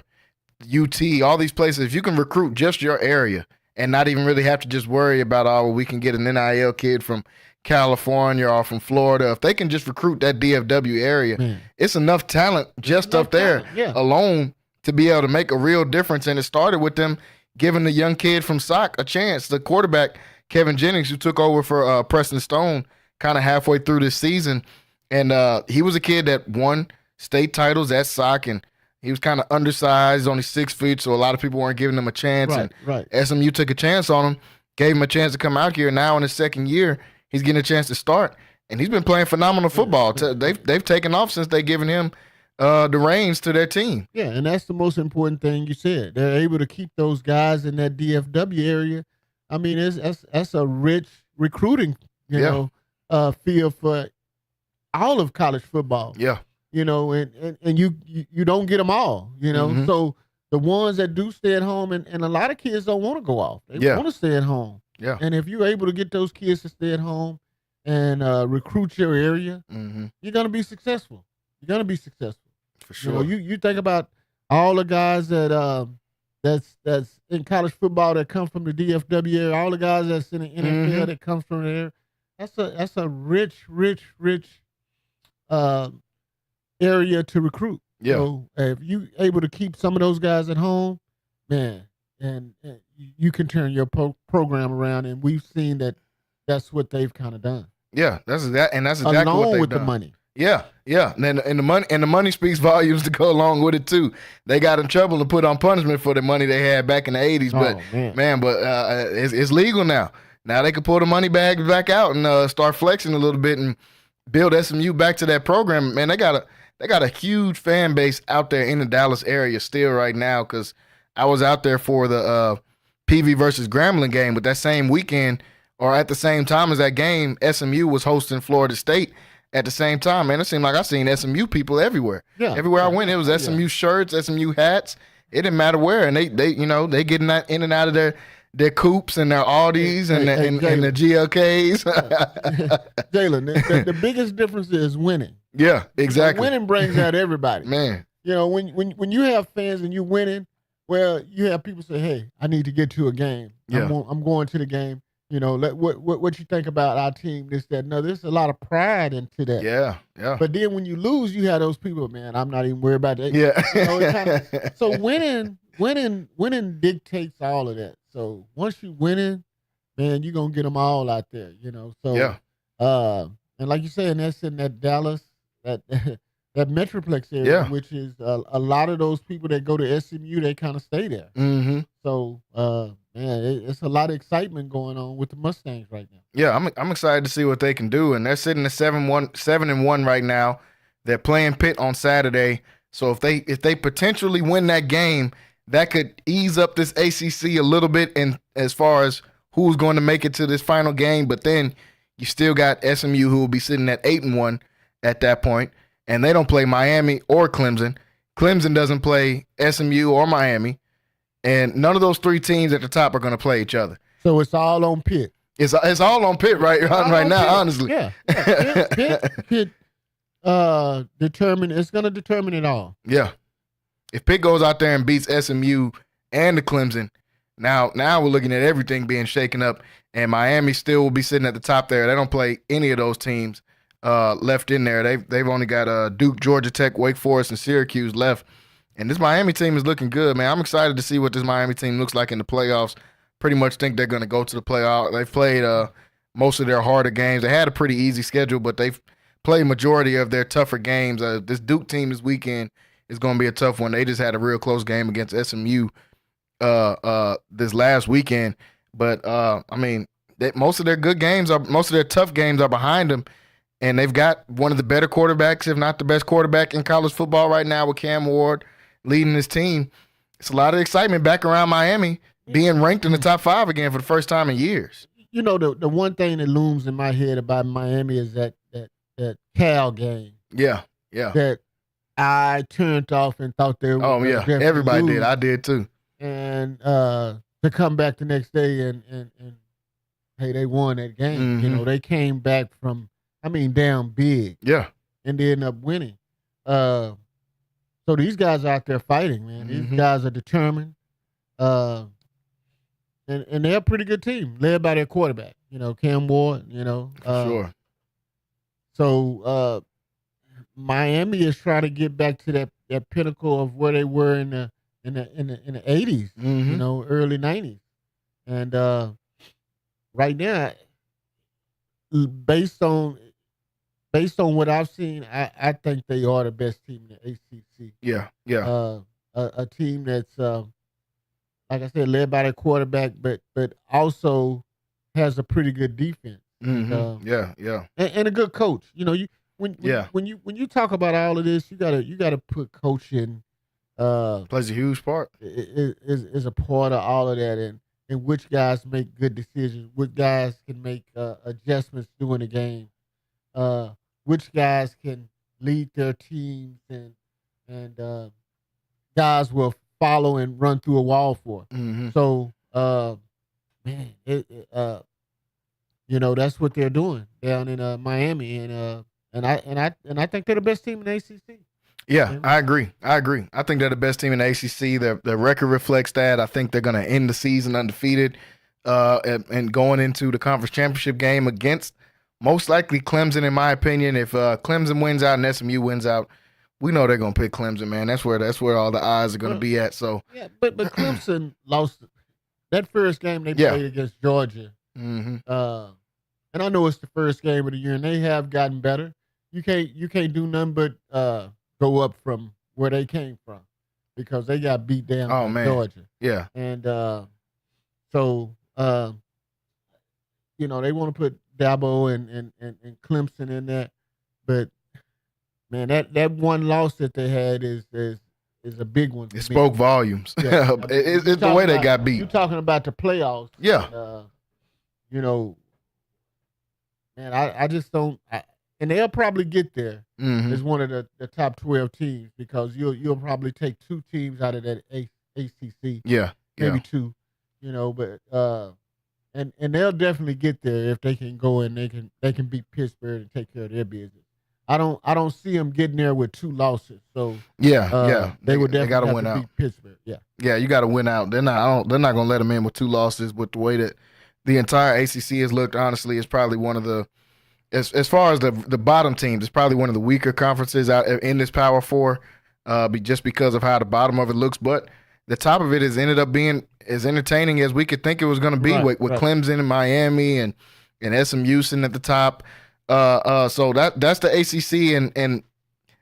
UT, all these places, if you can recruit just your area and not even really have to just worry about, we can get an NIL kid from California or from Florida. If they can just recruit that DFW area, it's enough talent just up there alone to be able to make a real difference. And it started with them giving the young kid from SOC a chance. The quarterback, Kevin Jennings, who took over for Preston Stone kind of halfway through this season. And he was a kid that won state titles at SOC, and he was kind of undersized, only 6 feet, so a lot of people weren't giving him a chance. Right. SMU took a chance on him, gave him a chance to come out here. Now in his second year, he's getting a chance to start, and he's been playing phenomenal football. They've taken off since they've given him the reins to their team. Yeah, and that's the most important thing you said. They're able to keep those guys in that DFW area. I mean, that's a rich recruiting, you know, field for all of college football. Yeah. You know, and you don't get them all, you know. So the ones that do stay at home, and a lot of kids don't want to go off. They want to stay at home. Yeah. And if you're able to get those kids to stay at home and recruit your area, you're going to be successful. You're going to be successful. For sure. You know, you think about all the guys that that's in college football that come from the DFW area, all the guys that's in the NFL that comes from there. That's a rich area to recruit. Yeah. So if you able to keep some of those guys at home, man, and you can turn your program around, and we've seen that's what they've kind of done. Yeah, that's exactly along what they've with done. The money. Yeah, and the money speaks volumes to go along with it too. They got in trouble to put on punishment for the money they had back in the 80s, but it's legal now. Now they can pull the money bag back out and start flexing a little bit and build SMU back to that program. Man, they got a huge fan base out there in the Dallas area still right now, because I was out there for the PV versus Grambling game, but that same weekend or at the same time as that game, SMU was hosting Florida State at the same time. Man, it seemed like I seen SMU people everywhere. Yeah. Everywhere I went, it was SMU shirts, SMU hats. It didn't matter where. And they getting that in and out of their coupes and their Audis and the GLKs. Jalen, the biggest difference is winning. Yeah, exactly. Winning brings out everybody. Man. You know, when you have fans and you winning, well, you have people say, "Hey, I need to get to a game. Yeah. I'm going to the game." You know, what you think about our team, this, that, no, there's a lot of pride into that. Yeah. But then when you lose, you have those people, man, I'm not even worried about that. Yeah. You know, so winning dictates all of that. So once you winning, man, you're going to get them all out there, you know. So, and like you said, that's in that Dallas, that Metroplex area, which is a lot of those people that go to SMU, they kind of stay there. Mm-hmm. So, man, it's a lot of excitement going on with the Mustangs right now. Yeah, I'm excited to see what they can do, and they're sitting at 7-1 right now. They're playing Pitt on Saturday, so if they potentially win that game, that could ease up this ACC a little bit, in as far as who's going to make it to this final game. But then you still got SMU, who will be sitting at 8-1 at that point, and they don't play Miami or Clemson. Clemson doesn't play SMU or Miami. And none of those three teams at the top are going to play each other. So it's all on Pitt. It's all on Pitt right now, Pitt. honestly. Yeah. Pitt it's going to determine it all. Yeah. If Pitt goes out there and beats SMU and the Clemson, now we're looking at everything being shaken up, and Miami still will be sitting at the top there. They don't play any of those teams left in there. They've only got Duke, Georgia Tech, Wake Forest, and Syracuse left. And this Miami team is looking good, man. I'm excited to see what this Miami team looks like in the playoffs. Pretty much think they're going to go to the playoffs. They've played most of their harder games. They had a pretty easy schedule, but they've played majority of their tougher games. This Duke team this weekend is going to be a tough one. They just had a real close game against SMU this last weekend. But, I mean, most of their tough games are behind them. And they've got one of the better quarterbacks, if not the best quarterback in college football right now, with Cam Ward leading his team. It's a lot of excitement back around Miami being ranked in the top 5 again for the first time in years. You know, the one thing that looms in my head about Miami is that Cal game. Yeah. Yeah. that I turned off and thought they were. Oh, yeah. Everybody did. I did too. And to come back the next day and hey, they won that game. You know, they came back from, down big. Yeah. And they ended up winning. So these guys are out there fighting, man. These guys are determined. And they're a pretty good team, led by their quarterback, Cam Ward, Sure. So Miami is trying to get back to that pinnacle of where they were in the 80s, early 90s. And right now, based on what I've seen, I think they are the best team in the ACC. Yeah, yeah. A team that's like I said, led by their quarterback, but also has a pretty good defense. Yeah. And a good coach. When you talk about all of this, you gotta put coaching plays a huge part. Is a part of all of that, and which guys make good decisions, which guys can make adjustments during the game, which guys can lead their teams, and guys will follow and run through a wall for. So, man, that's what they're doing down in Miami, and I think they're the best team in the ACC. Yeah, I agree. I think they're the best team in the ACC. Their record reflects that. I think they're going to end the season undefeated, and going into the conference championship game against most likely Clemson, in my opinion. If Clemson wins out and SMU wins out, we know they're going to pick Clemson, man. That's where all the eyes are going to be at. So yeah, but Clemson lost that first game they played against Georgia. And I know it's the first game of the year, and they have gotten better. You can't do nothing but go up from where they came from, because they got beat down by Georgia. Yeah. And so they want to put Dabo and Clemson in there, but man, that one loss that they had is a big one. It spoke volumes. Yeah. It's the way they got beat. You're talking about the playoffs. Yeah. Man, I just don't. And they'll probably get there as one of the top 12 teams, because you'll probably take two teams out of that ACC. Yeah. Maybe two. But and they'll definitely get there if they can go and they can beat Pittsburgh and take care of their business. I don't see them getting there with two losses. So they would definitely gotta have win to out. beat Pittsburgh. Yeah, you got to win out. They're not going to let them in with two losses. With the way that the entire ACC has looked, honestly, it's probably one of the, as far as the bottom teams, it's probably one of the weaker conferences out in this Power Four, just because of how the bottom of it looks. But the top of it has ended up being as entertaining as we could think it was going to be, with Clemson and Miami and SMU sitting at the top. So that's the ACC, and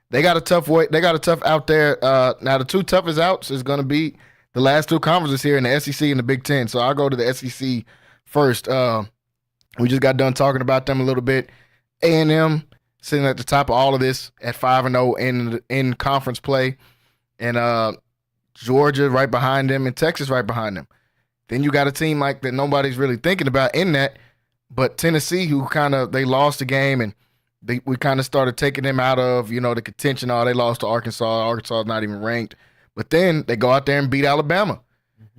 they got a tough way. They got a tough out there. Now the two toughest outs is going to be the last two conferences here in the SEC and the Big Ten. So I'll go to the SEC first. We just got done talking about them a little bit. A&M sitting at the top of all of this at 5-0 in conference play, and Georgia right behind them, and Texas right behind them. Then you got a team like that nobody's really thinking about in that, but Tennessee, who they lost the game, and we kind of started taking them out of the contention. They lost to Arkansas. Arkansas is not even ranked, but then they go out there and beat Alabama.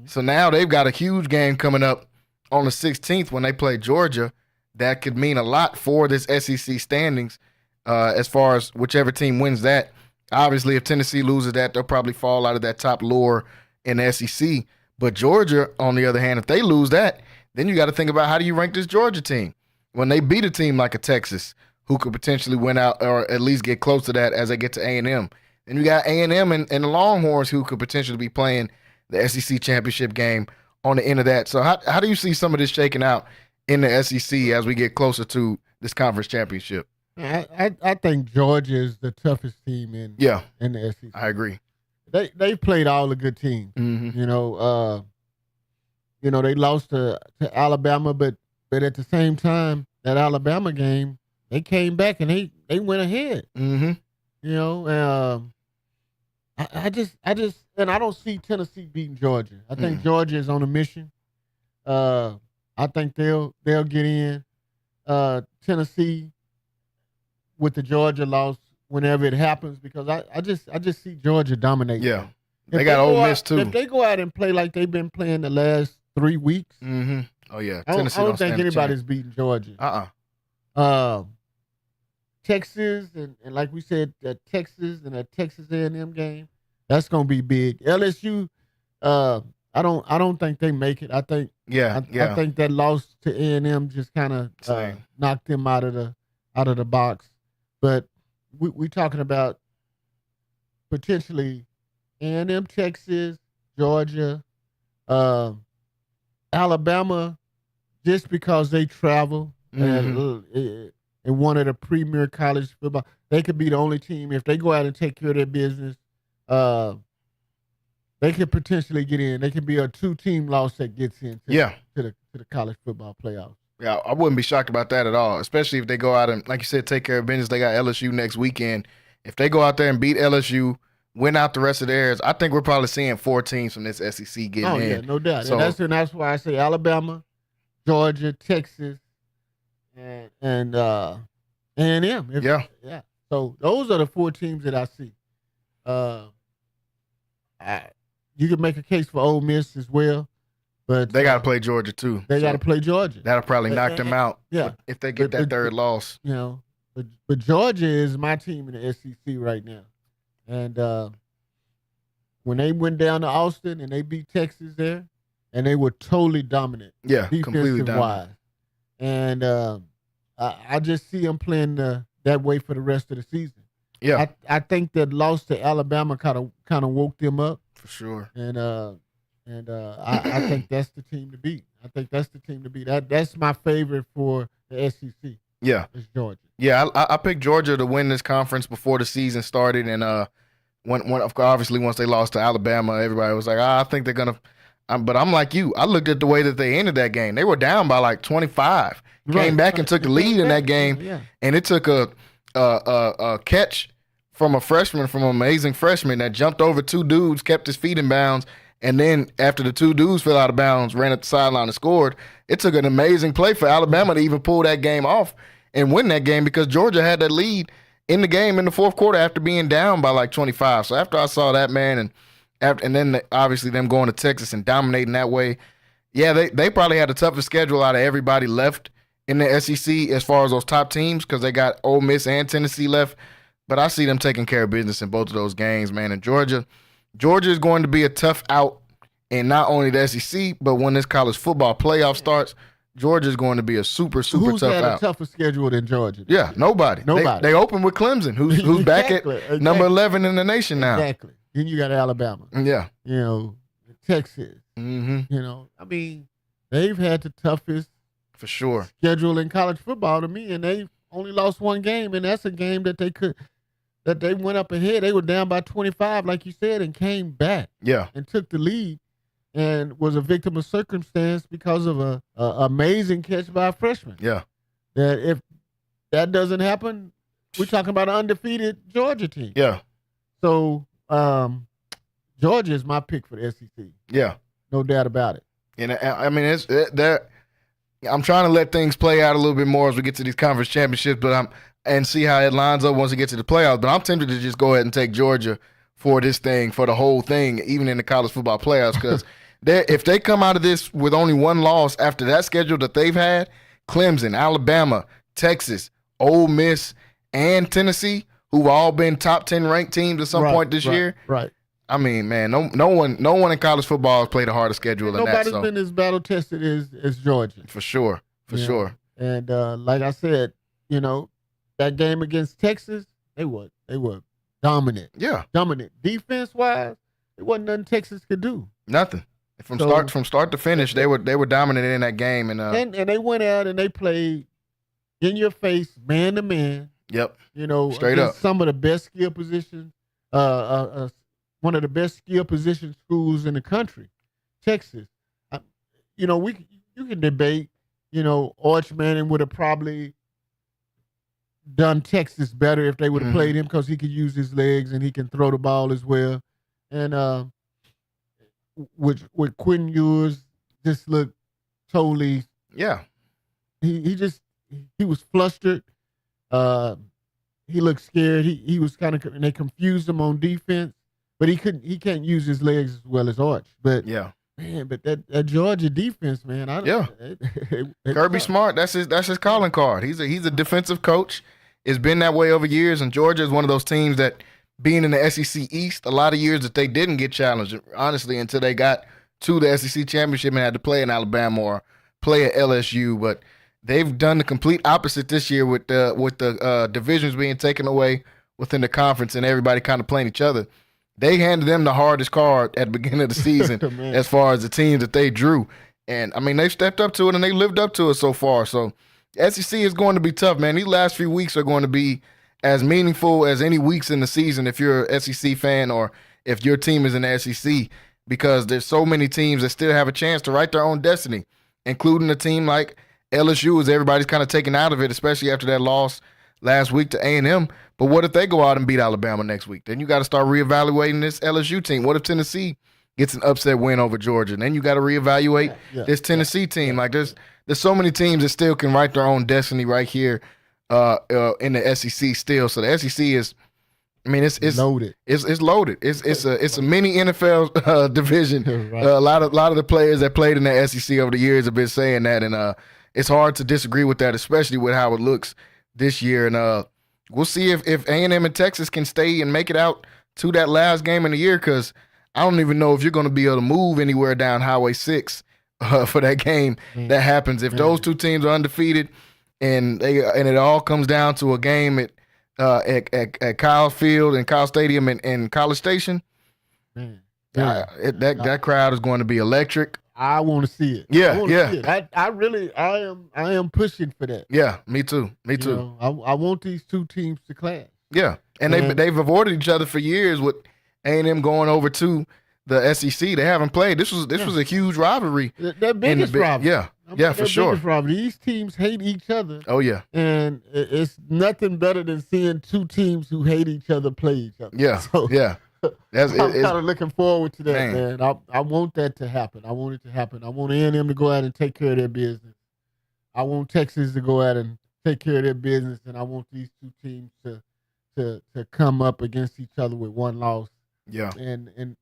So now they've got a huge game coming up on the 16th when they play Georgia. That could mean a lot for this SEC standings, as far as whichever team wins that. Obviously, if Tennessee loses that, they'll probably fall out of that top lure in the SEC. But Georgia, on the other hand, if they lose that, then you got to think about, how do you rank this Georgia team when they beat a team like a Texas, who could potentially win out or at least get close to that as they get to A&M. Then you got A&M and the Longhorns, who could potentially be playing the SEC championship game on the end of that. So how do you see some of this shaking out in the SEC as we get closer to this conference championship? I think Georgia is the toughest team in the SEC. I agree. They played all the good teams. They lost to Alabama, but at the same time, that Alabama game, they came back and they went ahead. I just and I don't see Tennessee beating Georgia. I think Georgia is on a mission. I think they'll get in. Tennessee, with the Georgia loss, whenever it happens because I just see Georgia dominating. Yeah. them. They got Ole Miss too. If they go out and play like they've been playing the last 3 weeks, Mm-hmm. Oh yeah. I don't think stand a anybody's chance. beating Georgia. Texas and like we said, Texas and a Texas A&M game, that's gonna be big. LSU, I don't think they make it. I think I think that loss to A&M just kind of knocked them out of the box. But we talking about potentially A&M, Texas, Georgia, Alabama, just because they travel in one of the premier college football, they could be the only team if they go out and take care of their business. They could potentially get in. They could be a 2-team loss that gets in to the college football playoffs. Yeah, I wouldn't be shocked about that at all, especially if they go out and, like you said, take care of business. They got LSU next weekend. If they go out there and beat LSU, win out the rest of theirs, I think we're probably seeing 4 teams from this SEC getting in. Oh, yeah, no doubt. So, and that's why I say Alabama, Georgia, Texas, and A&M. Yeah. So those are the 4 teams that I see. You could make a case for Ole Miss as well, but they got to play Georgia too. They got to play Georgia. That'll probably knock them out. Yeah, if they get that third loss. You know, but Georgia is my team in the SEC right now, and when they went down to Austin and they beat Texas there, and they were totally dominant. Yeah, completely dominant. Wise. And I just see them playing that way for the rest of the season. Yeah, I think that loss to Alabama kind of woke them up for sure. And I think that's the team to beat. That's my favorite for the SEC. Yeah, it's Georgia. Yeah, I picked Georgia to win this conference before the season started, and obviously once they lost to Alabama, everybody was like, I think they're gonna. But I'm like you. I looked at the way that they ended that game. They were down by like 25. Came back and took the lead in that game, and it took a catch from an amazing freshman that jumped over 2 dudes, kept his feet in bounds, and then after the 2 dudes fell out of bounds, ran up the sideline and scored. It took an amazing play for Alabama to even pull that game off and win that game because Georgia had that lead in the game in the fourth quarter after being down by like 25. So after I saw that, man, and then obviously them going to Texas and dominating that way, yeah, they probably had the toughest schedule out of everybody left in the SEC as far as those top teams because they got Ole Miss and Tennessee left. But I see them taking care of business in both of those games, man. And Georgia is going to be a tough out in not only the SEC, but when this college football playoff starts, Georgia is going to be a super tough out. Who's had a tougher schedule than Georgia? Yeah, nobody. They open with Clemson, who's back at number 11 in the nation now. Exactly. Then you got Alabama. Yeah. You know, Texas. Mm-hmm. You know, I mean, they've had the toughest for sure schedule in college football to me, and they only lost 1 game, and that's a game that they went up ahead. They were down by 25, like you said, and came back. Yeah. And took the lead and was a victim of circumstance because of a amazing catch by a freshman. Yeah. That if that doesn't happen, we're talking about an undefeated Georgia team. Yeah. So Georgia is my pick for the SEC. Yeah. No doubt about it. And I mean, I'm trying to let things play out a little bit more as we get to these conference championships, and see how it lines up once we get to the playoffs. But I'm tempted to just go ahead and take Georgia for the whole thing, even in the college football playoffs, because if they come out of this with only 1 loss after that schedule that they've had, Clemson, Alabama, Texas, Ole Miss, and Tennessee, who've all been top 10 ranked teams at some point this year. Right. I mean, man, no one in college football has played a harder schedule than that. Nobody's been as battle tested as Georgia. For sure. Sure. And like I said, you know, that game against Texas, they were dominant. Yeah. Dominant. Defense wise, it wasn't nothing Texas could do. Nothing. From start to finish, they were dominant in that game, and they went out and they played in your face, man to man. Yep. You know, straight up. Some of the best skill positions, one of the best skill position schools in the country, Texas. You know, you can debate. You know, Arch Manning would have probably done Texas better if they would have played him because he could use his legs and he can throw the ball as well. And with Quinn Ewers just looked totally he was flustered. he looked scared. He was kind of, and they confused him on defense, but he can't use his legs as well as Arch. But Yeah. man, but that Georgia defense, man, Kirby Smart, that's his calling card. He's a defensive coach. It's been that way over years, and Georgia is one of those teams that, being in the SEC East, a lot of years that they didn't get challenged, honestly, until they got to the SEC championship and had to play in Alabama or play at LSU. But they've done the complete opposite this year with the divisions being taken away within the conference and everybody kind of playing each other. They handed them the hardest card at the beginning of the season as far as the teams that they drew. And, I mean, they've stepped up to it and they lived up to it so far. So SEC is going to be tough, man. These last few weeks are going to be as meaningful as any weeks in the season if you're an SEC fan or if your team is in the SEC, because there's so many teams that still have a chance to write their own destiny, including a team like LSU, as everybody's kind of taken out of it, especially after that loss last week to A&M. But what if they go out and beat Alabama next week? Then you got to start reevaluating this LSU team. What if Tennessee gets an upset win over Georgia? And then you got to reevaluate this Tennessee team. Like there's so many teams that still can write their own destiny right here in the SEC still. So the SEC is, I mean, it's loaded. It's loaded. It's a mini NFL division. Right. A lot of the players that played in the SEC over the years have been saying that, and it's hard to disagree with that, especially with how it looks this year. And we'll see if A&M and Texas can stay and make it out to that last game in the year, because I don't even know if you're going to be able to move anywhere down Highway 6 for that game that happens. If those two teams are undefeated and it all comes down to a game at Kyle Field and Kyle Stadium and College Station, that crowd is going to be electric. I want to see it. Yeah. I am pushing for that. Yeah, me too. You know, I want these two teams to clash. Yeah, and they've avoided each other for years with A&M going over to the SEC. They haven't played. This was a huge rivalry. Their biggest rivalry. Yeah, for sure. Rivalry. These teams hate each other. Oh yeah, and it's nothing better than seeing two teams who hate each other play each other. Yeah, so, yeah. I'm kind of looking forward to that, man. I want that to happen. I want it to happen. I want A&M to go out and take care of their business. I want Texas to go out and take care of their business, and I want these two teams to come up against each other with one loss. Yeah. And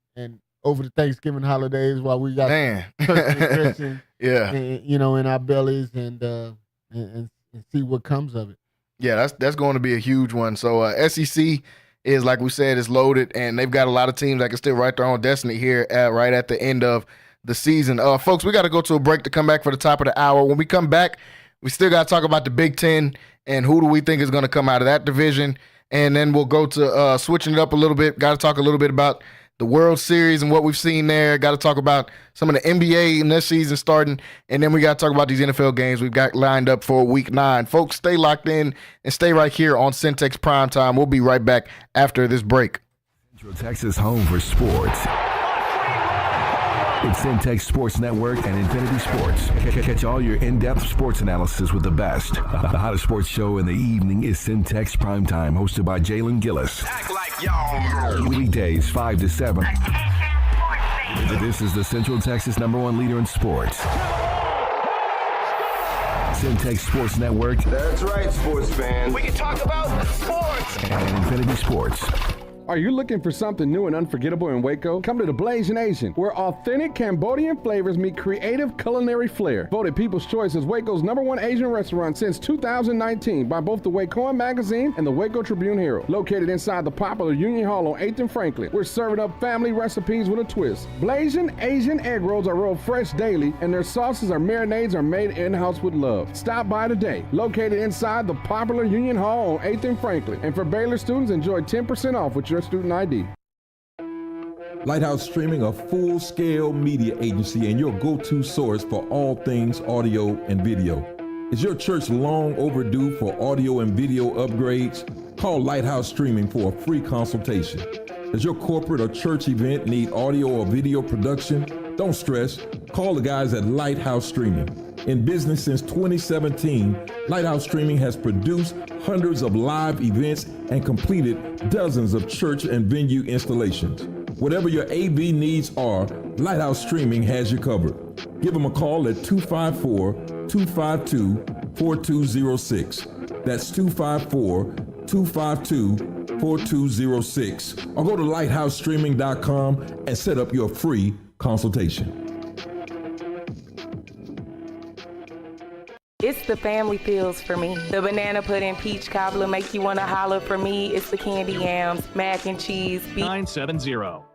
over the Thanksgiving holidays, while we got turkey and dressing, in our bellies, and see what comes of it. Yeah, that's going to be a huge one. So SEC is, like we said, is loaded, and they've got a lot of teams that can still write their own destiny here right at the end of the season. Folks, we got to go to a break to come back for the top of the hour. When we come back, we still got to talk about the Big Ten and who do we think is going to come out of that division. And then we'll go to switching it up a little bit. Got to talk a little bit about the World Series and what we've seen there. Got to talk about some of the NBA in this season starting. And then we got to talk about these NFL games we've got lined up for Week 9. Folks, stay locked in and stay right here on Centex Primetime. We'll be right back after this break. Central Texas home for sports. It's Centex Sports Network and Infinity Sports. Catch all your in-depth sports analysis with the best. The hottest sports show in the evening is Centex Primetime, hosted by Jalen Gillis. Act like y'all. Weekdays 5 to 7. This is the Central Texas #1 leader in sports. Centex Sports Network. That's right, sports fans. We can talk about sports. And Infinity Sports. Are you looking for something new and unforgettable in Waco? Come to the Blazing Asian, where authentic Cambodian flavors meet creative culinary flair. Voted People's Choice as Waco's #1 Asian restaurant since 2019 by both the Wacoan Magazine and the Waco Tribune Herald. Located inside the popular Union Hall on 8th and Franklin, we're serving up family recipes with a twist. Blazing Asian egg rolls are rolled fresh daily, and their sauces or marinades are made in-house with love. Stop by today. Located inside the popular Union Hall on 8th and Franklin. And for Baylor students, enjoy 10% off with your student ID. Lighthouse Streaming, a full-scale media agency and your go-to source for all things audio and video. Is your church long overdue for audio and video upgrades? Call Lighthouse Streaming for a free consultation. Does your corporate or church event need audio or video production? Don't stress. Call the guys at Lighthouse Streaming. In business since 2017, Lighthouse Streaming has produced hundreds of live events and completed dozens of church and venue installations. Whatever your AV needs are, Lighthouse Streaming has you covered. Give them a call at 254-252-4206. That's 254 888-252-4206 or go to lighthousestreaming.com and set up your free consultation. It's the family feels for me. The banana pudding peach cobbler make you want to holler for me. It's the candy yams, mac and cheese, beef. 970.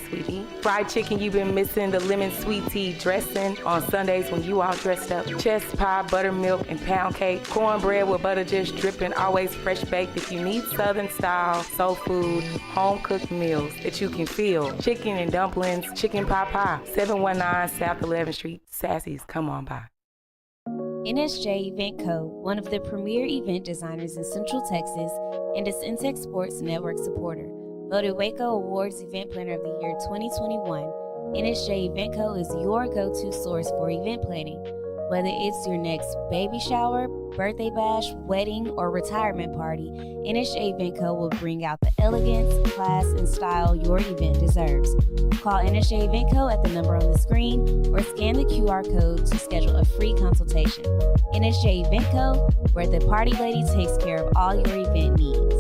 Sweetie. Fried chicken you've been missing, the lemon sweet tea dressing on Sundays when you all dressed up. Chest pie, buttermilk, and pound cake. Cornbread with butter just dripping, always fresh baked. If you need Southern style, soul food, home cooked meals that you can feel. Chicken and dumplings, chicken pot pie. 719 South 11th Street. Sassy's, come on by. NSJ Event Co., one of the premier event designers in Central Texas and a Centex Sports Network supporter. Voted Waco Awards Event Planner of the Year 2021, NSJ Event Co. is your go-to source for event planning. Whether it's your next baby shower, birthday bash, wedding, or retirement party, NSJ Event Co. will bring out the elegance, class, and style your event deserves. Call NSJ Event Co. at the number on the screen or scan the QR code to schedule a free consultation. NSJ Event Co., where the party lady takes care of all your event needs.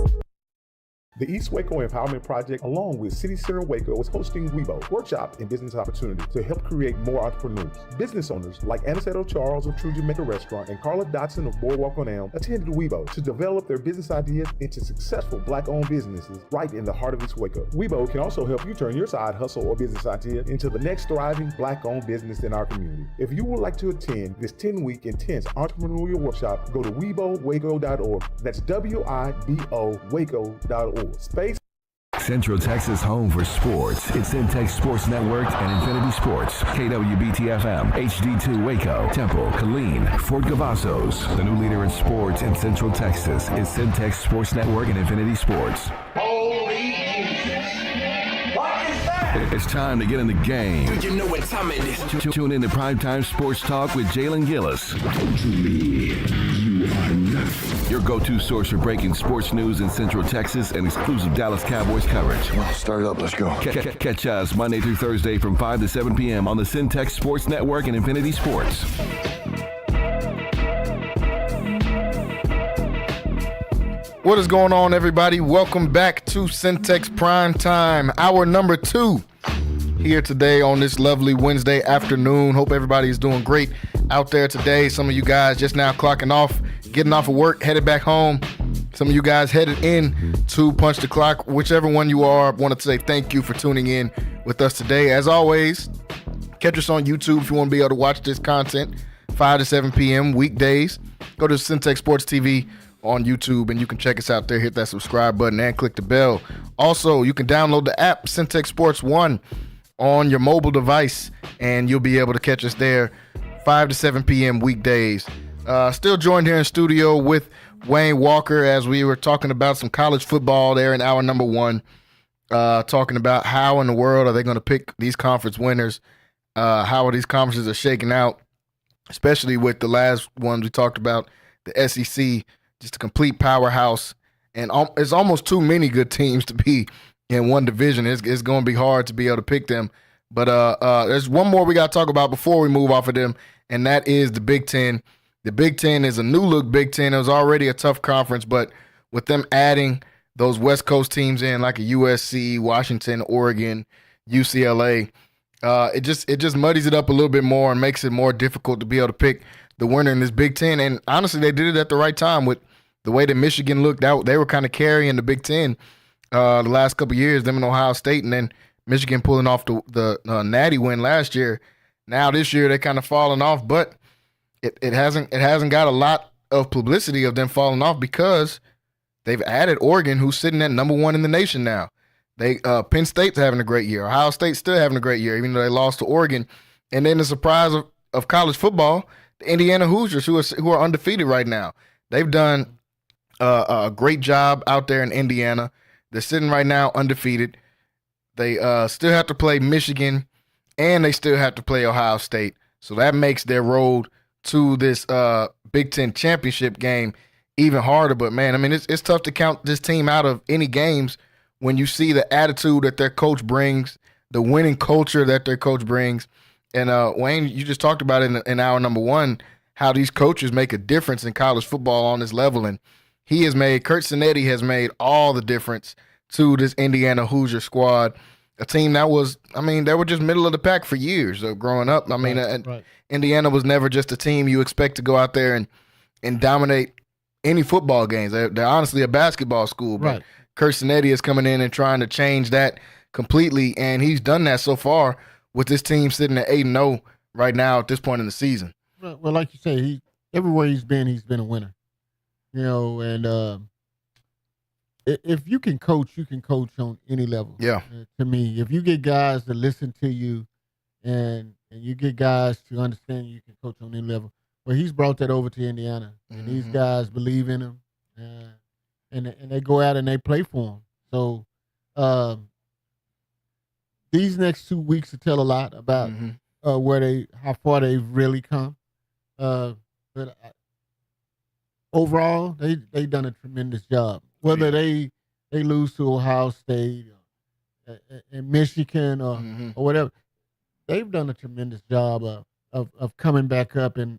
The East Waco Empowerment Project, along with City Center Waco, is hosting WeBo, Workshop and Business Opportunity, to help create more entrepreneurs. Business owners like Aniceto Charles of True Jamaica Restaurant and Carla Dotson of Boardwalk on Elm attended WeBo to develop their business ideas into successful Black-owned businesses right in the heart of East Waco. WeBo can also help you turn your side hustle or business idea into the next thriving Black-owned business in our community. If you would like to attend this 10-week intense entrepreneurial workshop, go to WeBoWaco.org. That's WIBO Waco.org. Space. Central Texas home for sports. It's Centex Sports Network and Infinity Sports. KWBT-FM, HD2 Waco, Temple, Killeen, Fort Cavazos. The new leader in sports in Central Texas is Centex Sports Network and Infinity Sports. Holy Jesus. What is that? It's time to get in the game. You know what time it is. Tune in to Primetime Sports Talk with Jalen Gillis. To me, you are nothing. Your go-to source for breaking sports news in Central Texas and exclusive Dallas Cowboys coverage. Well, start it up. Let's go. Catch us Monday through Thursday from 5 to 7 p.m. on the Centex Sports Network and Infinity Sports. What is going on, everybody? Welcome back to Centex Prime Time, hour number 2 here today on this lovely Wednesday afternoon. Hope everybody is doing great out there today. Some of you guys just now clocking off, getting off of work, headed back home. Some of you guys headed in to Punch the Clock. Whichever one you are, wanted to say thank you for tuning in with us today. As always, catch us on YouTube if you want to be able to watch this content 5 to 7 p.m. weekdays. Go to Centex Sports TV on YouTube and you can check us out there. Hit that subscribe button and click the bell. Also, you can download the app Centex Sports 1 on your mobile device and you'll be able to catch us there 5 to 7 p.m. weekdays. Still joined here in studio with Wayne Walker as we were talking about some college football there in hour number 1, talking about how in the world are they going to pick these conference winners, how are these conferences are shaking out, especially with the last ones we talked about, the SEC, just a complete powerhouse, and it's almost too many good teams to be in one division. It's going to be hard to be able to pick them. But there's one more we got to talk about before we move off of them, and that is the Big Ten. The Big Ten is a new-look Big Ten. It was already a tough conference, but with them adding those West Coast teams in, like a USC, Washington, Oregon, UCLA, it just muddies it up a little bit more and makes it more difficult to be able to pick the winner in this Big Ten. And honestly, they did it at the right time with the way that Michigan looked out. They were kind of carrying the Big Ten the last couple of years, them in Ohio State, and then Michigan pulling off the Natty win last year. Now this year they're kind of falling off, but it hasn't got a lot of publicity of them falling off because they've added Oregon, who's sitting at number 1 in the nation now. Penn State's having a great year. Ohio State's still having a great year, even though they lost to Oregon. And then the surprise of college football, the Indiana Hoosiers, who are undefeated right now. They've done a great job out there in Indiana. They're sitting right now undefeated. They still have to play Michigan, and they still have to play Ohio State. So that makes their road to this Big Ten championship game even harder. But, man, I mean, it's tough to count this team out of any games when you see the attitude that their coach brings, the winning culture that their coach brings. And, Wayne, you just talked about it in hour number 1, how these coaches make a difference in college football on this level. And Kurt Cinetti has made all the difference to this Indiana Hoosier squad, a team that was, they were just middle of the pack for years growing up. Indiana was never just a team you expect to go out there and dominate any football games. They're honestly a basketball school, but Kurt Cinetti is coming in and trying to change that completely, and he's done that so far with this team sitting at 8-0 right now at this point in the season. Well, like you say, everywhere he's been a winner. And if you can coach on any level. Yeah. To me, if you get guys to listen to you and you get guys to understand you can coach on any level. Well, he's brought that over to Indiana, and these guys believe in him, and they go out and they play for him. So these next 2 weeks will tell a lot about how far they've really come. But overall, they done a tremendous job. Whether they lose to Ohio State and Michigan or whatever, they've done a tremendous job of coming back up and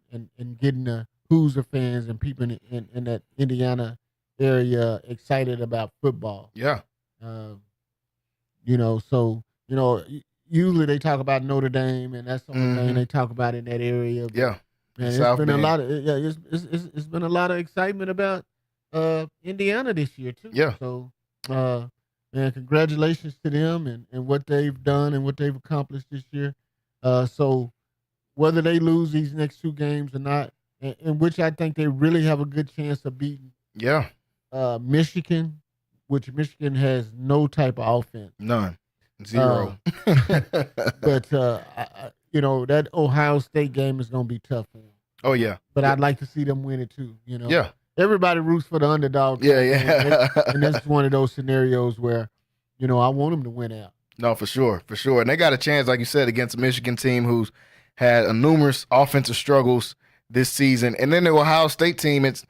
getting the Hoosier fans and people in that Indiana area excited about football. Yeah. Usually they talk about Notre Dame, and that's the only thing they talk about in that area. But, yeah. Man, it's been a lot of it's been a lot of excitement about Indiana this year too. Yeah. So man, congratulations to them and what they've done and what they've accomplished this year. So whether they lose these next 2 games or not, in which I think they really have a good chance of beating Michigan, which Michigan has no type of offense. None. Zero. But that Ohio State game is going to be tough for them. Oh, yeah. But I'd like to see them win it too, Yeah. Everybody roots for the underdog. Yeah. And that's one of those scenarios where, I want them to win out. No, for sure. And they got a chance, like you said, against a Michigan team who's had numerous offensive struggles this season. And then the Ohio State team, it's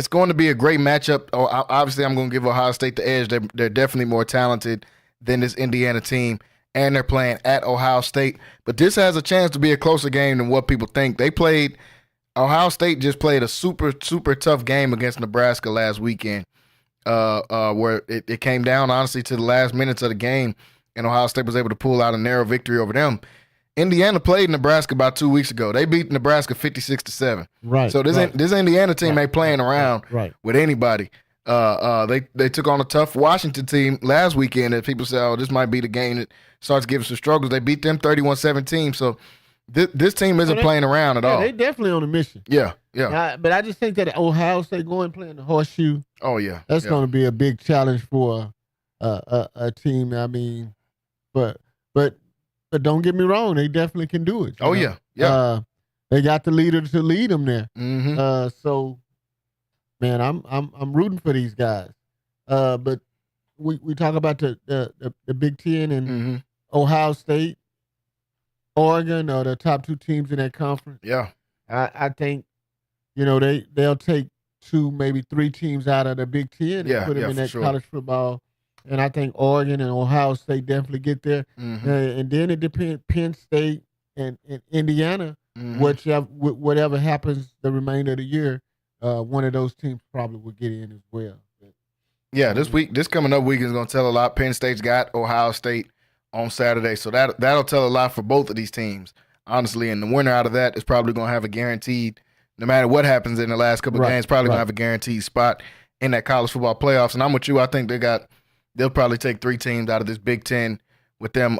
going to be a great matchup. Obviously, I'm going to give Ohio State the edge. They're definitely more talented than this Indiana team, and they're playing at Ohio State. But this has a chance to be a closer game than what people think. Ohio State just played a super, super tough game against Nebraska last weekend, where it came down, honestly, to the last minutes of the game, and Ohio State was able to pull out a narrow victory over them. Indiana played Nebraska about 2 weeks ago. They beat Nebraska 56-7. Right. So this Indiana team ain't playing around with anybody. They took on a tough Washington team last weekend that people say, this might be the game that starts giving some struggles. They beat them 31-17. So this team isn't playing around at all. They definitely on a mission. Yeah. But I just think that Ohio State going playing the horseshoe. Oh yeah, that's going to be a big challenge for a team. But don't get me wrong, they definitely can do it. Yeah. They got the leader to lead them there. Mm-hmm. So, man, I'm rooting for these guys. But we talk about the Big Ten and Ohio State, Oregon are the top 2 teams in that conference. Yeah. I think, they'll take 2, maybe 3 teams out of the Big Ten and put them in that college football. And I think Oregon and Ohio State definitely get there. And then it depends, Penn State and Indiana, whatever happens the remainder of the year, one of those teams probably will get in as well. Yeah, this coming up week is going to tell a lot. Penn State's got Ohio State on Saturday, so that'll tell a lot for both of these teams, honestly. And the winner out of that is probably going to have a guaranteed, no matter what happens in the last couple of games, probably going to have a guaranteed spot in that college football playoffs. And I'm with you. I think they'll probably take 3 teams out of this Big Ten with them.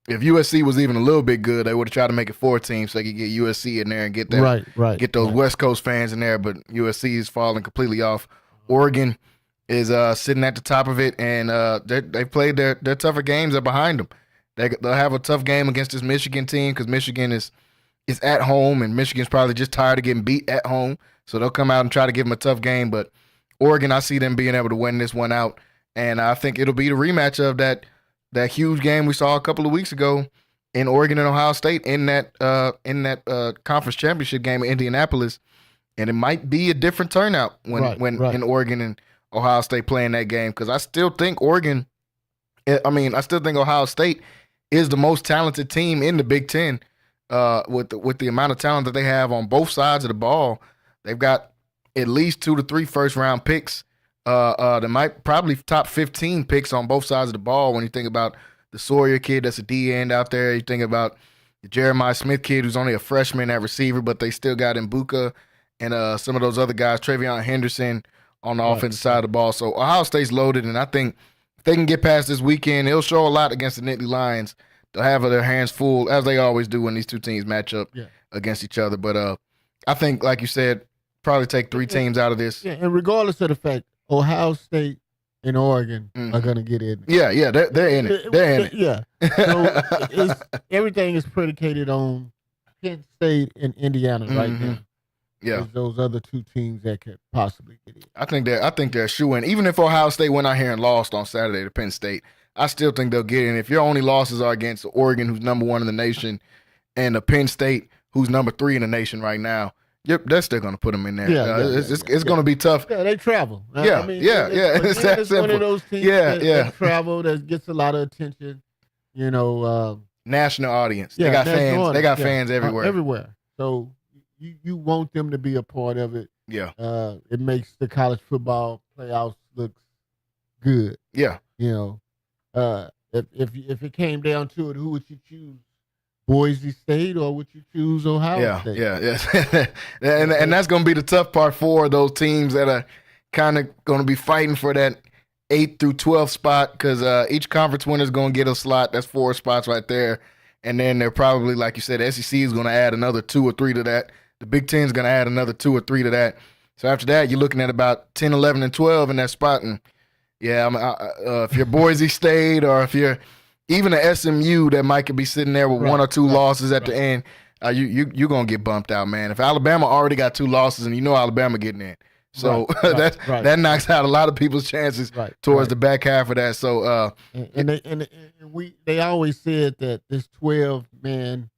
If USC was even a little bit good, they would have tried to make it 4 teams so they could get USC in there and get them, get those West Coast fans in there. But USC is falling completely off. Oregon is sitting at the top of it, and they played their tougher games are behind them. They'll have a tough game against this Michigan team because Michigan is at home, and Michigan's probably just tired of getting beat at home. So they'll come out and try to give them a tough game. But Oregon, I see them being able to win this one out. And I think it'll be the rematch of that huge game we saw a couple of weeks ago in Oregon and Ohio State in that conference championship game in Indianapolis. And it might be a different turnout when in Oregon and Ohio State playing that game, because I still think Ohio State is the most talented team in the Big Ten with the amount of talent that they have on both sides of the ball, they've got at least 2 to 3 first-round picks. They might probably top 15 picks on both sides of the ball when you think about the Sawyer kid that's a D-end out there. You think about the Jeremiah Smith kid who's only a freshman at receiver, but they still got Mbuka and some of those other guys, Travion Henderson on the offensive side of the ball. So Ohio State's loaded, and I think if they can get past this weekend, it'll show a lot against the Nittany Lions. They'll have their hands full, as they always do when these two teams match up against each other. But I think, like you said, probably take 3 teams out of this. Yeah, and regardless of the fact, Ohio State and Oregon are going to get in. Yeah, they're in it. They're in it. Yeah. So everything is predicated on Penn State and Indiana right now. Yeah, there's those other 2 teams that could possibly get in. I think they're a shoo-in. Even if Ohio State went out here and lost on Saturday to Penn State, I still think they'll get in. If your only losses are against Oregon, who's number 1 in the nation, and Penn State, who's number 3 in the nation right now, they're still going to put them in there. It's going to be tough. Yeah, they travel. It's that it's simple. one of those teams that travel that gets a lot of attention. National audience. They got fans. They got fans everywhere. Everywhere. So you want them to be a part of it. Yeah. It makes the college football playoffs look good. Yeah. If it came down to it, who would you choose? Boise State, or would you choose Ohio State? Yeah. and that's going to be the tough part for those teams that are kind of going to be fighting for that 8th through 12th spot, because each conference winner is going to get a slot. That's 4 spots right there. And then they're probably, like you said, the SEC is going to add another 2 or 3 to that. The Big Ten is going to add another 2 or 3 to that. So after that, you're looking at about 10, 11, and 12 in that spot. And if you're Boise State, or if you're even a SMU that might be sitting there with 1 or 2 losses at the end, you're going to get bumped out, man. If Alabama already got 2 losses, and Alabama getting in. So that knocks out a lot of people's chances towards the back half of that. So they always said that this 12-man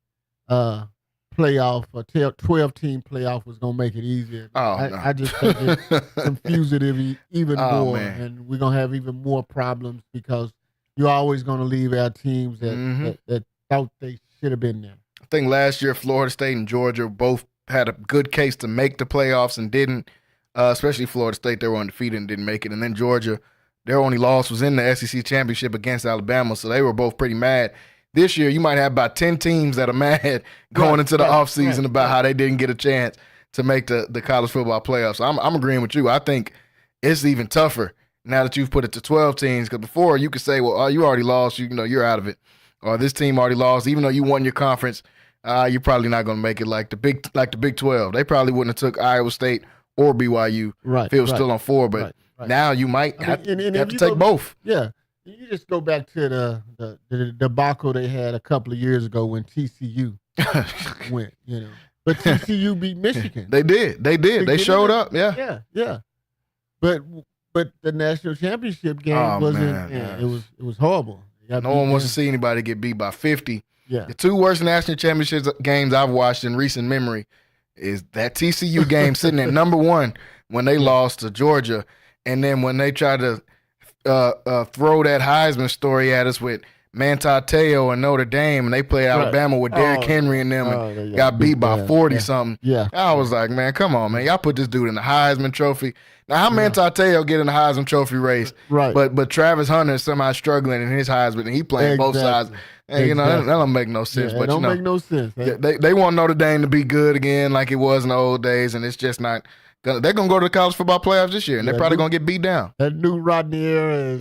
playoff or 12-team playoff was gonna make it easier. I just think it confused it even more, and we're gonna have even more problems because you're always gonna leave out teams that thought they should have been there. I think last year Florida State and Georgia both had a good case to make the playoffs and didn't. Especially Florida State, they were undefeated and didn't make it. And then Georgia, their only loss was in the SEC championship against Alabama, so they were both pretty mad. This year, you might have about 10 teams that are mad going into the offseason about how they didn't get a chance to make the college football playoffs. So I'm agreeing with you. I think it's even tougher now that you've put it to 12 teams, because before you could say, well, you already lost, you're out of it. Or this team already lost, even though you won your conference, you're probably not going to make it like the Big 12. They probably wouldn't have took Iowa State or BYU if it was still on 4, but now you might have to take both. Yeah. You just go back to the debacle they had a couple of years ago when TCU went, But TCU beat Michigan. They did. They showed up, Yeah. But the national championship game wasn't. It was horrible. No one wants to see anybody get beat by 50. Yeah. The 2 worst national championship games I've watched in recent memory is that TCU game sitting at number 1 when they lost to Georgia, and then when they tried to throw that Heisman story at us with Manti Te'o and Notre Dame, and they played Alabama with Derrick Henry and them, and got beat by 40-something. Yeah. I was like, man, come on, man. Y'all put this dude in the Heisman Trophy. Now, how Manti Te'o get in the Heisman Trophy race? Right. But Travis Hunter is somehow struggling in his Heisman, and he playing both sides. And, that don't make no sense. Yeah, but it don't make no sense. They want Notre Dame to be good again like it was in the old days, and it's just not. They're going to go to the college football playoffs this year, and they're probably going to get beat down. That new Rodney era is...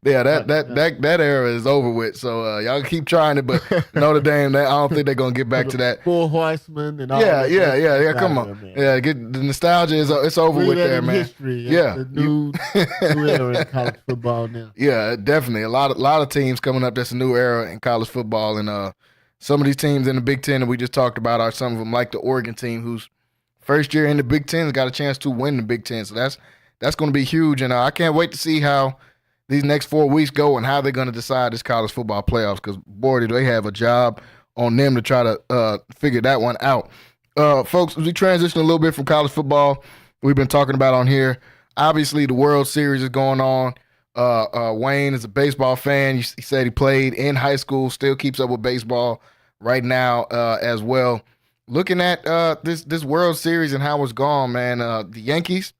that era is over with. So y'all keep trying it, but Notre Dame, I don't think they're going to get back to that. Full Weissman and all that. Come on. Man. Yeah, get the nostalgia it's over with there, man. History, the new era in college football now. Yeah, definitely. A lot of teams coming up that's a new era in college football, and some of these teams in the Big Ten that we just talked about are some of them like the Oregon team who's first year in the Big Ten has got a chance to win the Big Ten. So that's going to be huge. And I can't wait to see how these next 4 weeks go and how they're going to decide this college football playoffs, because, boy, do they have a job on them to try to figure that one out. Folks, as we transition a little bit from college football, we've been talking about on here, obviously the World Series is going on. Wayne is a baseball fan. He said he played in high school, still keeps up with baseball right now as well. Looking at this World Series and how it's gone, man, the Yankees,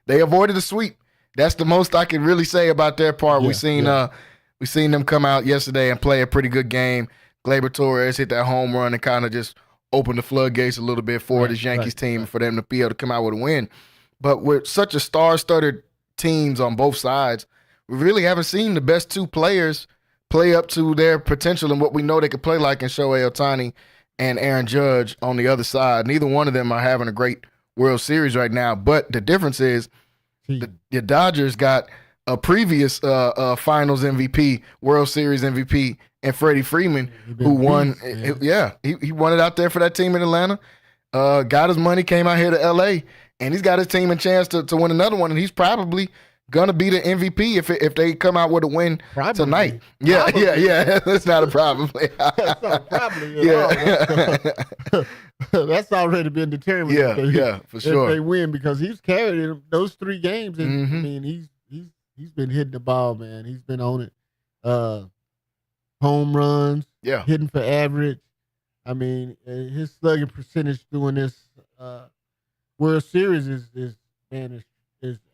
they avoided the sweep. That's the most I can really say about their part. We seen them come out yesterday and play a pretty good game. Gleyber Torres hit that home run and kind of just opened the floodgates a little bit for this Yankees team for them to be able to come out with a win. But with such a star-studded teams on both sides, we really haven't seen the best two players play up to their potential and what we know they could play like in Shohei Ohtani and Aaron Judge on the other side. Neither one of them are having a great World Series right now. But the difference is the Dodgers got a previous Finals MVP, World Series MVP, and Freddie Freeman, who won. He won it out there for that team in Atlanta. Got his money, came out here to L.A., and he's got his team a chance to win another one, and he's probably gonna be the MVP if they come out with a win tonight. Yeah. That's not a problem. That's not a problem at all. That's already been determined. For sure. If they win, because he's carried those 3 games, and I mean he's been hitting the ball, man. He's been on it. Home runs, hitting for average. I mean, his slugging percentage doing this World Series is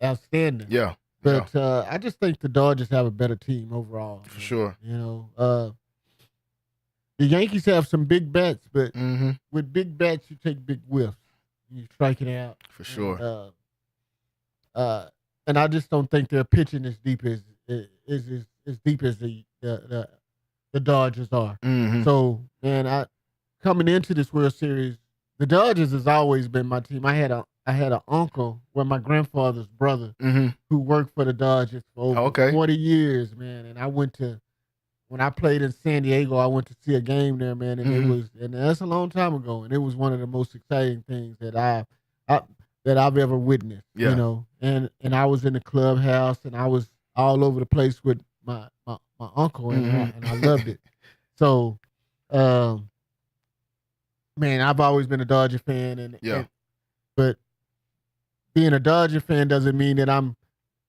outstanding. Yeah. But I just think the Dodgers have a better team overall. For sure. You know, the Yankees have some big bats, but with big bats, you take big whiffs. You strike it out. For sure. And I just don't think they're pitching as deep as the Dodgers are. So, man, coming into this World Series, the Dodgers has always been my team. I had an uncle, my grandfather's brother, who worked for the Dodgers for over 40 years, man. And when I played in San Diego, I went to see a game there, man, and and that's a long time ago, and it was one of the most exciting things that I've ever witnessed. You know, and I was in the clubhouse, and I was all over the place with my uncle, and I loved it. So, man, I've always been a Dodger fan, but being a Dodger fan doesn't mean that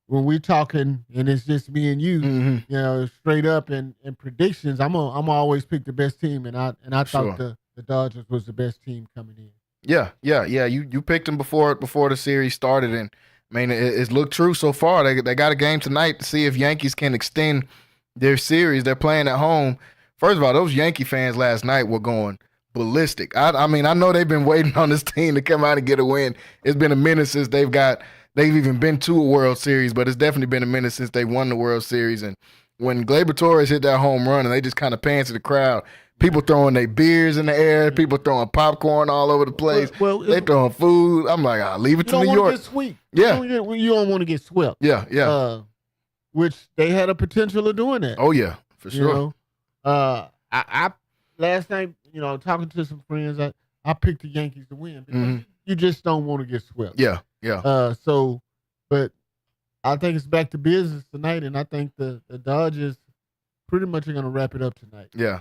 when we're talking and it's just me and you, you know, straight up and predictions, I'm always pick the best team, and I thought the Dodgers was the best team coming in. Yeah. You picked them before the series started, and I mean it's looked true so far. They got a game tonight to see if Yankees can extend their series. They're playing at home. First of all, those Yankee fans last night were going ballistic. I mean, I know they've been waiting on this team to come out and get a win. It's been a minute since they've even been to a World Series, but it's definitely been a minute since they won the World Series. And when Gleyber Torres hit that home run and they just kind of pants the crowd, people throwing their beers in the air, people throwing popcorn all over the place. Well, they throwing food. I'm like, leave it to New York. You don't want to get swept. Yeah. You don't want to get swept. Yeah. Which they had a potential of doing that. Oh, yeah, for sure. You know? I last night, you know, talking to some friends, I picked the Yankees to win because you just don't want to get swept. Yeah. But I think it's back to business tonight, and I think the Dodgers pretty much are going to wrap it up tonight. Yeah.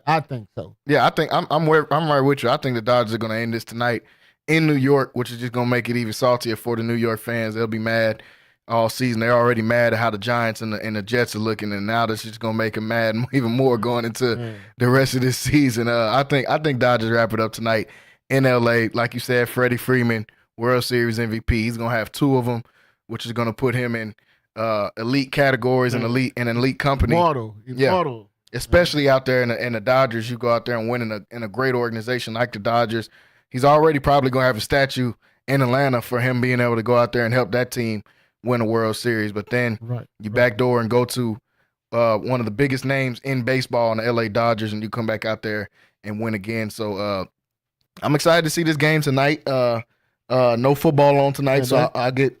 I think so. Yeah, I think I'm right with you. I think the Dodgers are going to end this tonight in New York, which is just going to make it even saltier for the New York fans. They'll be mad all season. They're already mad at how the Giants and the Jets are looking, and now this is just gonna make them mad even more going into the rest of this season. I think Dodgers wrap it up tonight in LA. Like you said, Freddie Freeman, World Series MVP. He's gonna have 2 of them, which is gonna put him in elite categories and elite company. Immortal. Especially out there in the Dodgers, you go out there and win in a great organization like the Dodgers. He's already probably gonna have a statue in Atlanta for him being able to go out there and help that team win a World Series. But then you backdoor and go to one of the biggest names in baseball in the LA Dodgers, and you come back out there and win again. So I'm excited to see this game tonight. No football on tonight, so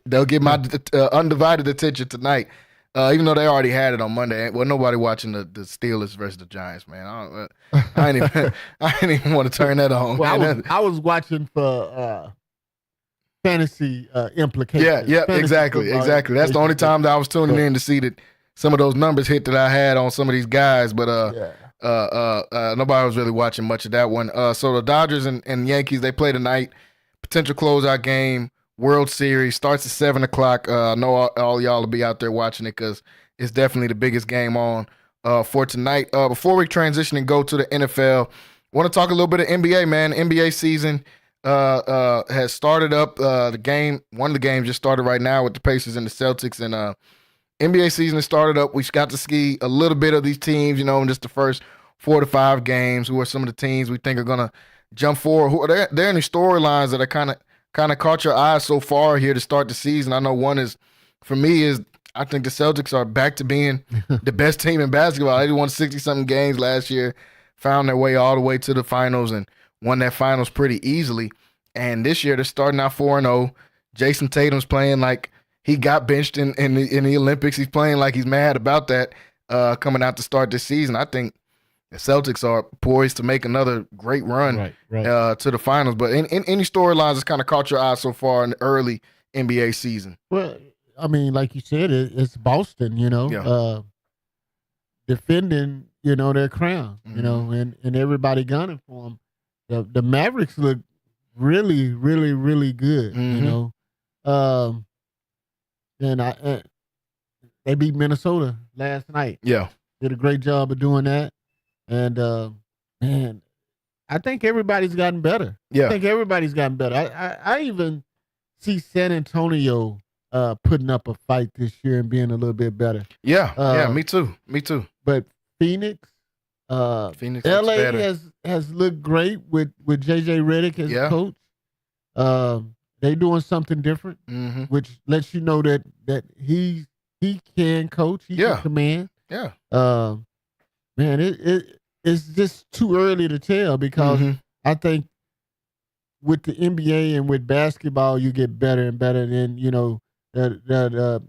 they'll get my undivided attention tonight. Even though they already had it on Monday. Well, nobody watching the Steelers versus the Giants, man. I ain't even want to turn that on. Well, I was watching for fantasy implications. Yeah, exactly. That's the only time that I was tuning in to see that some of those numbers hit that I had on some of these guys, but nobody was really watching much of that one. So the Dodgers and Yankees, they play tonight. Potential closeout game World Series starts at 7 o'clock. I know all y'all will be out there watching it because it's definitely the biggest game on for tonight. Before we transition and go to the NFL, I want to talk a little bit of NBA, man. NBA season has started up. One of the games just started right now with the Pacers and the Celtics, and NBA season has started up. We got to see a little bit of these teams, in just the first 4 to 5 games. Who are some of the teams we think are gonna jump forward? Who are there any storylines that are kind of caught your eye so far here to start the season? I know one is, for me, is I think the Celtics are back to being the best team in basketball. They won 60-something games last year, found their way all the way to the finals, and won that finals pretty easily. And this year they're starting out 4-0. Jason Tatum's playing like he got benched in the Olympics. He's playing like he's mad about that coming out to start this season. I think the Celtics are poised to make another great run to the finals. But in any storylines that's kind of caught your eye so far in the early NBA season? Well, I mean, like you said, it's Boston, defending, their crown, and everybody gunning for them. The Mavericks look really, really, really good, and they beat Minnesota last night. Yeah. Did a great job of doing that. And, man, I think everybody's gotten better. Yeah. I think everybody's gotten better. I even see San Antonio putting up a fight this year and being a little bit better. Yeah, me too. But Phoenix LA has looked great with JJ Redick as a coach. They doing something different, which lets you know that he can coach. He can command. Yeah. Man, it's just too early to tell because I think with the NBA and with basketball, you get better and better. And the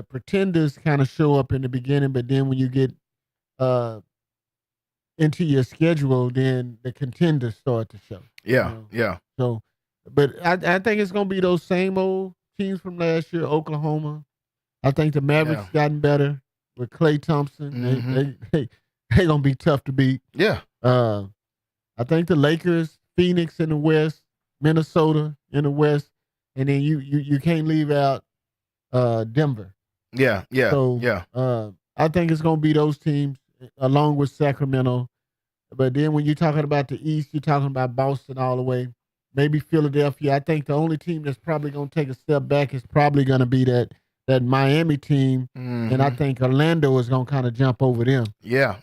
pretenders kind of show up in the beginning, but then when you get into your schedule, then the contenders start to show. Yeah. So, but I think it's gonna be those same old teams from last year. Oklahoma. I think the Mavericks gotten better with Klay Thompson. They gonna be tough to beat. Yeah. I think the Lakers, Phoenix in the West, Minnesota in the West, and then you can't leave out Denver. Yeah. So, I think it's gonna be those teams along with Sacramento. But then when you're talking about the East, you're talking about Boston all the way. Maybe Philadelphia. I think the only team that's probably gonna take a step back is probably gonna be that Miami team, and I think Orlando is gonna kind of jump over them. Yeah.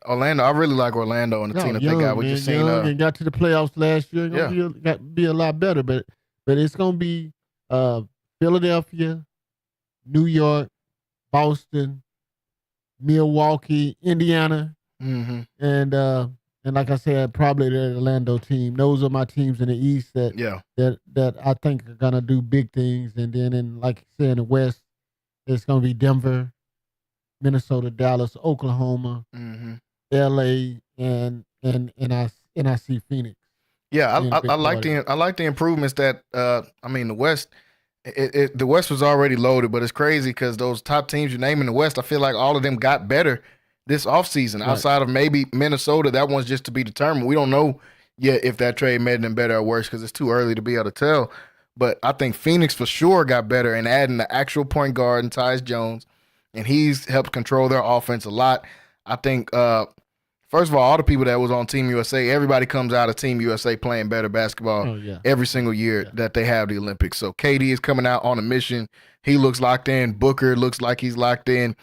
Orlando. I really like Orlando and the team that they got. We just seen and got to the playoffs last year. Gonna be a lot better, but it's gonna be Philadelphia, New York, Boston, Milwaukee, Indiana, and like I said, probably the Orlando team. Those are my teams in the East that I think are gonna do big things. And then like you said, in the West, it's gonna be Denver, Minnesota, Dallas, Oklahoma, LA, and I see Phoenix. Yeah, I like the improvements that the West. The West was already loaded, but it's crazy because those top teams you name in the West, I feel like all of them got better this offseason. Outside of maybe Minnesota, that one's just to be determined. We don't know yet if that trade made them better or worse because it's too early to be able to tell. But I think Phoenix for sure got better in adding the actual point guard and Tyus Jones, and he's helped control their offense a lot. I think, first of all the people that was on Team USA, everybody comes out of Team USA playing better basketball every single year that they have the Olympics. So KD is coming out on a mission. He looks locked in. Booker looks like he's locked in.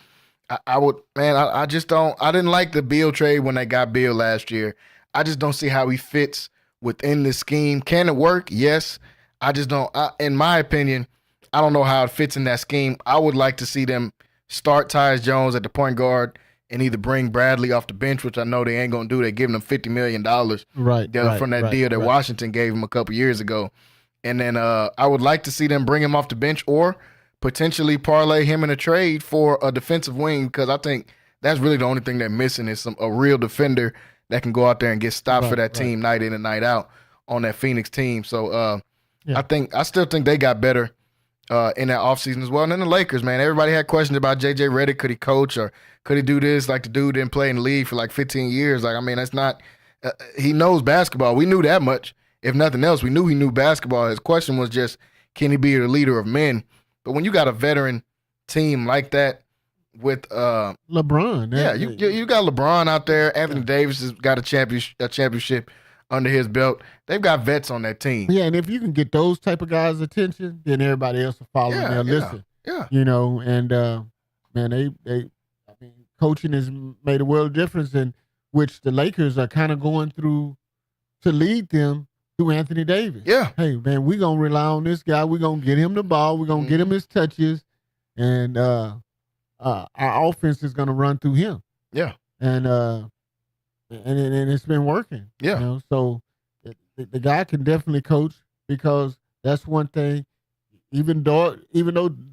I didn't like the Beal trade when they got Beal last year. I just don't see how he fits within the scheme. Can it work? Yes. I just don't. In my opinion, I don't know how it fits in that scheme. I would like to see them start Tyus Jones at the point guard and either bring Bradley off the bench, which I know they ain't going to do. They're giving him $50 million from that deal that Washington gave him a couple years ago. And then I would like to see them bring him off the bench or potentially parlay him in a trade for a defensive wing because I think that's really the only thing they're missing is a real defender that can go out there and get stops for that team night in and night out on that Phoenix team. So I still think they got better in that offseason as well. And then the Lakers, man, everybody had questions about JJ Redick. Could he coach or could he do this? Like the dude didn't play in the league for like 15 years. Like, I mean, that's not he knows basketball. We knew that much. If nothing else, we knew he knew basketball. His question was just, can he be the leader of men? But when you got a veteran team like that with LeBron. You got LeBron out there. Anthony Davis has got a championship under his belt. They've got vets on that team. Yeah, and if you can get those type of guys' attention, then everybody else will follow and they'll listen. Yeah. You know, and man, coaching has made a world of difference, in which the Lakers are kind of going through to lead them through Anthony Davis. Yeah. Hey, man, we're going to rely on this guy. We're going to get him the ball. We're going to get him his touches. And our offense is going to run through him. Yeah. And it's been working. Yeah. You know? So the guy can definitely coach, because that's one thing. Even though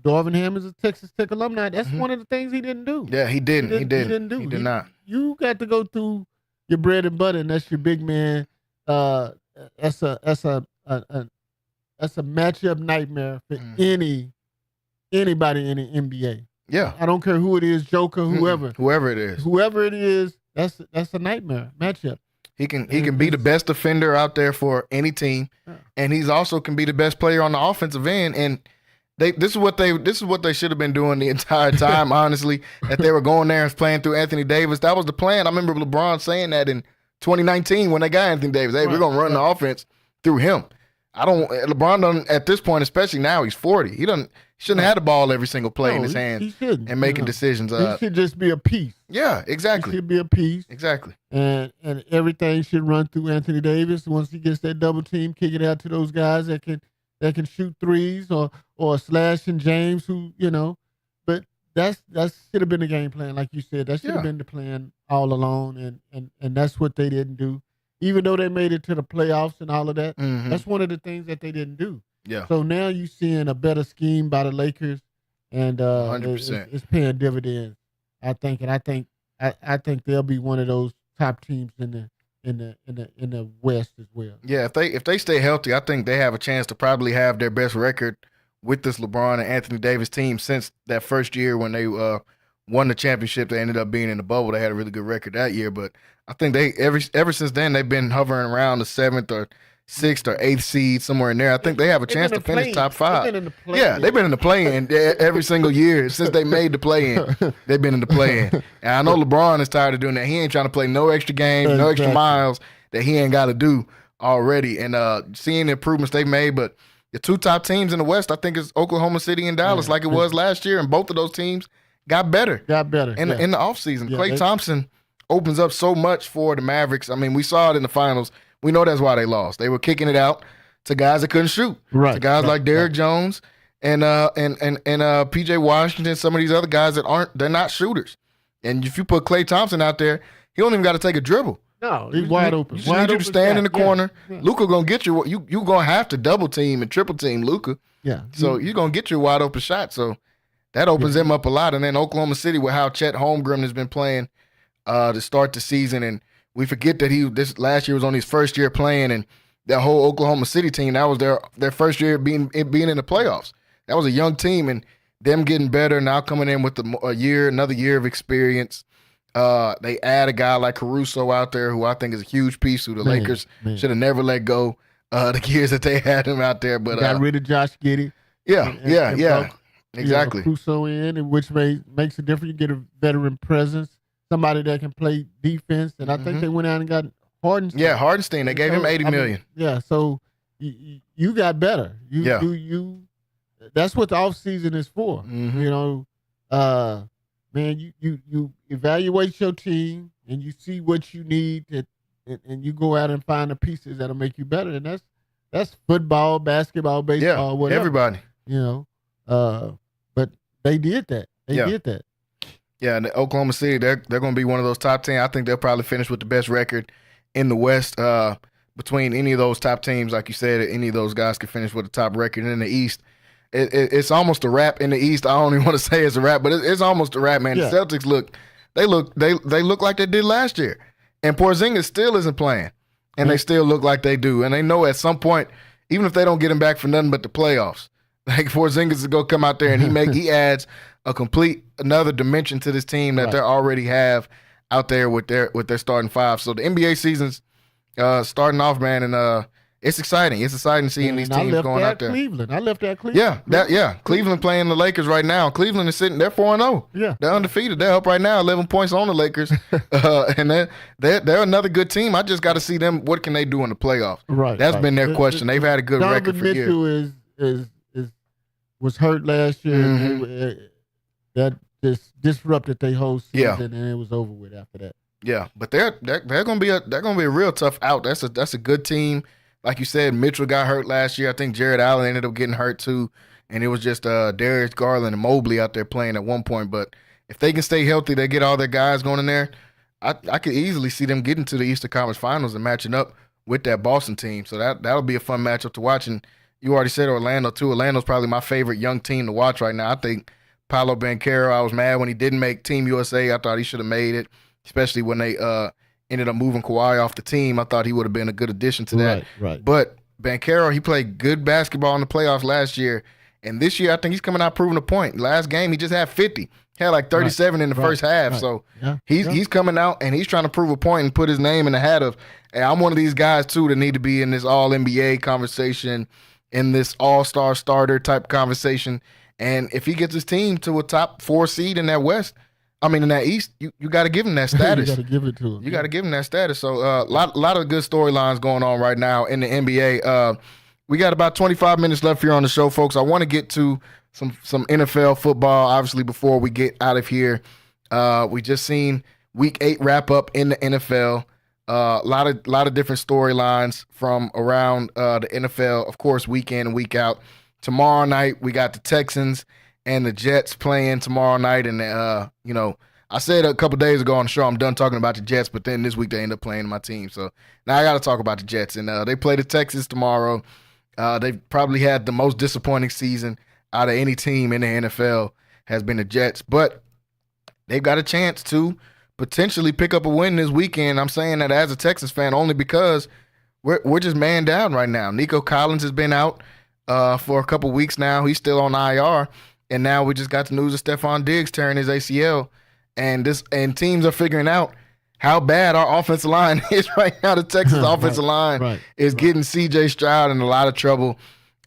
Darvin Ham is a Texas Tech alumni, that's one of the things he didn't do. Yeah, he didn't. He did not. You got to go through your bread and butter, and that's your big man. That's a matchup nightmare for anybody in the NBA. Yeah, I don't care who it is, Joker, whoever it is, that's a nightmare matchup. He can be the best defender out there for any team, and he's also can be the best player on the offensive end. And this is what they should have been doing the entire time. Honestly, that they were going there and playing through Anthony Davis. That was the plan. I remember LeBron saying that in 2019 when they got Anthony Davis. Hey, we're gonna run the offense through him. LeBron doesn't, at this point, especially now, he's 40. He shouldn't have had the ball every single play in his hands and making decisions. He should just be a piece. Yeah, exactly. He should be a piece. Exactly. And everything should run through Anthony Davis. Once he gets that double team, kick it out to those guys that can shoot threes, or Slash and James, who, you know. But that should have been the game plan, like you said. That should have been the plan all along, and that's what they didn't do. Even though they made it to the playoffs and all of that, that's one of the things that they didn't do. Yeah. So now you're seeing a better scheme by the Lakers, and 100%. It's paying dividends, I think. And I think they'll be one of those top teams in the West as well. Yeah, if they stay healthy, I think they have a chance to probably have their best record with this LeBron and Anthony Davis team since that first year when they won the championship. They ended up being in the bubble. They had a really good record that year, but I think they ever since then they've been hovering around the 7th or 6th or 8th seed, somewhere in there. I think they have a chance to finish top 5. They've been in the play-in. Yeah, they've been in the play-in every single year since they made the play-in. They've been in the play-in. And I know LeBron is tired of doing that. He ain't trying to play no extra games, no extra miles that he ain't got to do already. And seeing the improvements they've made, but the two top teams in the West, I think, is Oklahoma City and Dallas, like it was last year, and both of those teams got better. In the offseason. Klay Thompson opens up so much for the Mavericks. I mean, we saw it in the finals. We know that's why they lost. They were kicking it out to guys that couldn't shoot. Right. To guys like Derrick Jones and PJ Washington, some of these other guys they're not shooters. And if you put Klay Thompson out there, he don't even got to take a dribble. No, he's wide open. You just need you to stand in the corner. Yeah. Luka gonna get you. You gonna have to double team and triple team Luka. Yeah. So you're gonna get your wide open shot. So that opens them up a lot. And then Oklahoma City, with how Chet Holmgren has been playing to start the season, and we forget that this last year was on his first year playing, and that whole Oklahoma City team, that was their first year being in the playoffs. That was a young team, and them getting better now, coming in with another year of experience. They add a guy like Caruso out there, who I think is a huge piece, who the Lakers should have never let go the years that they had him out there. But got rid of Josh Giddey. Yeah. Exactly. Caruso in, which makes a difference. You get a veteran presence, somebody that can play defense, and I think they went out and got Hardenstein. Yeah, Hardenstein. They gave him $80 million. Yeah, so you got better. You that's what the offseason is for. You know, man, you evaluate your team and you see what you need and you go out and find the pieces that'll make you better. And that's football, basketball, baseball, whatever. Everybody. You know, but they did that. They did that. Yeah, and Oklahoma City, they're going to be one of those top 10. I think they'll probably finish with the best record in the West. Between any of those top teams, like you said, any of those guys could finish with a top record. And in the East, it's almost a wrap in the East. I don't even want to say it's a wrap, but it's almost a wrap, man. Yeah. The Celtics look like they did last year, and Porzingis still isn't playing, and they still look like they do. And they know at some point, even if they don't get him back for nothing but the playoffs, like Porzingis is going to come out there and he adds a complete another dimension to this team that they already have out there with their starting five. So the NBA season's starting off, man, and it's exciting. It's exciting seeing these teams going out there. I left that Cleveland. Cleveland playing the Lakers right now. Cleveland is sitting, they're 4-0. Yeah. They're undefeated. They're up right now, 11 points on the Lakers. And they're another good team. I just got to see them. What can they do in the playoffs? Right. That's been their question. They've had a good record for years. Mitchell was hurt last year. Mm-hmm. That just disrupted their whole season, and it was over with after that. Yeah, but they're gonna be a real tough out. That's a good team. Like you said, Mitchell got hurt last year. I think Jared Allen ended up getting hurt too, and it was just Darius Garland and Mobley out there playing at one point. But if they can stay healthy, they get all their guys going in there. I could easily see them getting to the Eastern Conference Finals and matching up with that Boston team. So that'll be a fun matchup to watch. And you already said Orlando too. Orlando's probably my favorite young team to watch right now. I think Paolo Banchero, I was mad when he didn't make Team USA. I thought he should have made it, especially when they ended up moving Kawhi off the team. I thought he would have been a good addition to that. Right. But Banchero, he played good basketball in the playoffs last year. And this year, I think he's coming out proving a point. Last game, he just had 50. He had like 37 in the first half. Right. So he's coming out, and he's trying to prove a point and put his name in the hat of, hey, I'm one of these guys, too, that need to be in this All-NBA conversation, in this All-Star starter type conversation. And if he gets his team to a top 4 seed in that in that East, you got to give him that status. You got to give it to him. You got to give him that status. So a lot of good storylines going on right now in the NBA. We got about 25 minutes left here on the show, folks. I want to get to some NFL football, obviously, before we get out of here. We just seen Week 8 wrap up in the NFL. A lot of different storylines from around the NFL, of course, week in and week out. Tomorrow night, we got the Texans and the Jets playing tomorrow night. And, I said a couple days ago on the show, I'm done talking about the Jets, but then this week they end up playing my team. So now I got to talk about the Jets. And they play the Texans tomorrow. They've probably had the most disappointing season out of any team in the NFL has been the Jets. But they've got a chance to potentially pick up a win this weekend. I'm saying that as a Texans fan only because we're just man down right now. Nico Collins has been out for a couple weeks now. He's still on IR. And now we just got the news of Stephon Diggs tearing his ACL. And teams are figuring out how bad our offensive line is right now. The Texas offensive line is getting C.J. Stroud in a lot of trouble.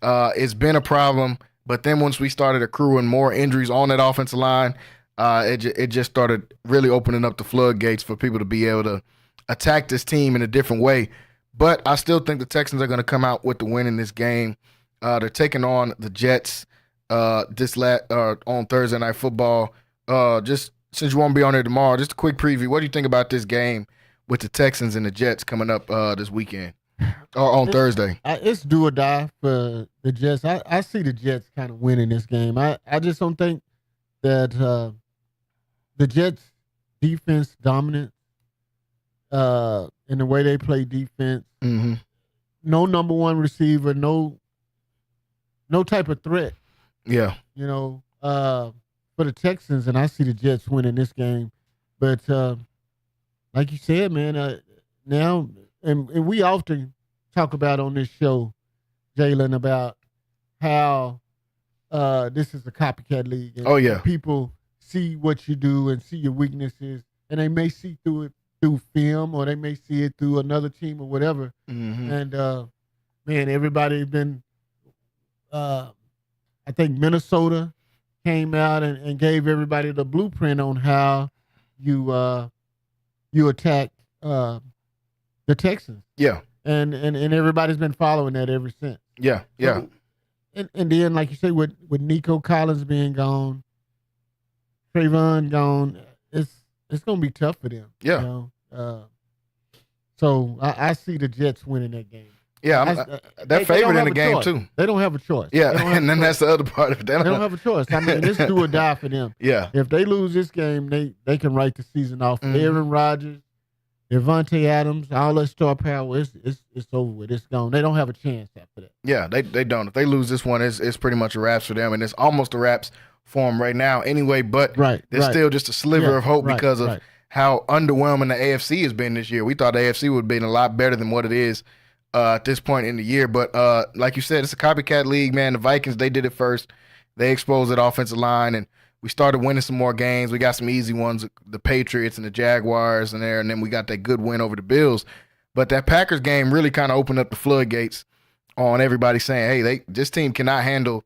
It's been a problem. But then once we started accruing more injuries on that offensive line, it just started really opening up the floodgates for people to be able to attack this team in a different way. But I still think the Texans are going to come out with the win in this game. They're taking on the Jets on Thursday Night Football. Just since you won't be on there tomorrow, just a quick preview. What do you think about this game with the Texans and the Jets coming up this weekend or on Thursday? It's do or die for the Jets. I see the Jets kind of winning this game. I just don't think that the Jets defense dominant in the way they play defense. Mm-hmm. No number one receiver, no type of threat. Yeah. For the Texans, and I see the Jets winning this game. But like you said, man, now, and we often talk about on this show, Jalen, about how this is a copycat league. And people see what you do and see your weaknesses, and they may see through it through film, or they may see it through another team or whatever. Mm-hmm. And, man, everybody's been I think Minnesota came out and gave everybody the blueprint on how you attack the Texans. Yeah. And everybody's been following that ever since. Yeah. So, and then, like you say, with Nico Collins being gone, Trayvon gone, it's gonna be tough for them. Yeah. So I see the Jets winning that game. Yeah, they're favored in the game too. They don't have a choice. Yeah, and then that's the other part of it. They don't have a choice. I mean, this do or die for them. Yeah. If they lose this game, they can write the season off. Mm-hmm. Aaron Rodgers, Devontae Adams, all that star power, it's over with. It's gone. They don't have a chance after that. Yeah, they don't. If they lose this one, it's pretty much a wraps for them, and it's almost a wraps for them right now anyway. But there's still just a sliver of hope because of how underwhelming the AFC has been this year. We thought the AFC would have been a lot better than what it is at this point in the year. But like you said, it's a copycat league, man. The Vikings, they did it first. They exposed that offensive line, and we started winning some more games. We got some easy ones, the Patriots and the Jaguars in there, and then we got that good win over the Bills. But that Packers game really kind of opened up the floodgates on everybody saying, hey, this team cannot handle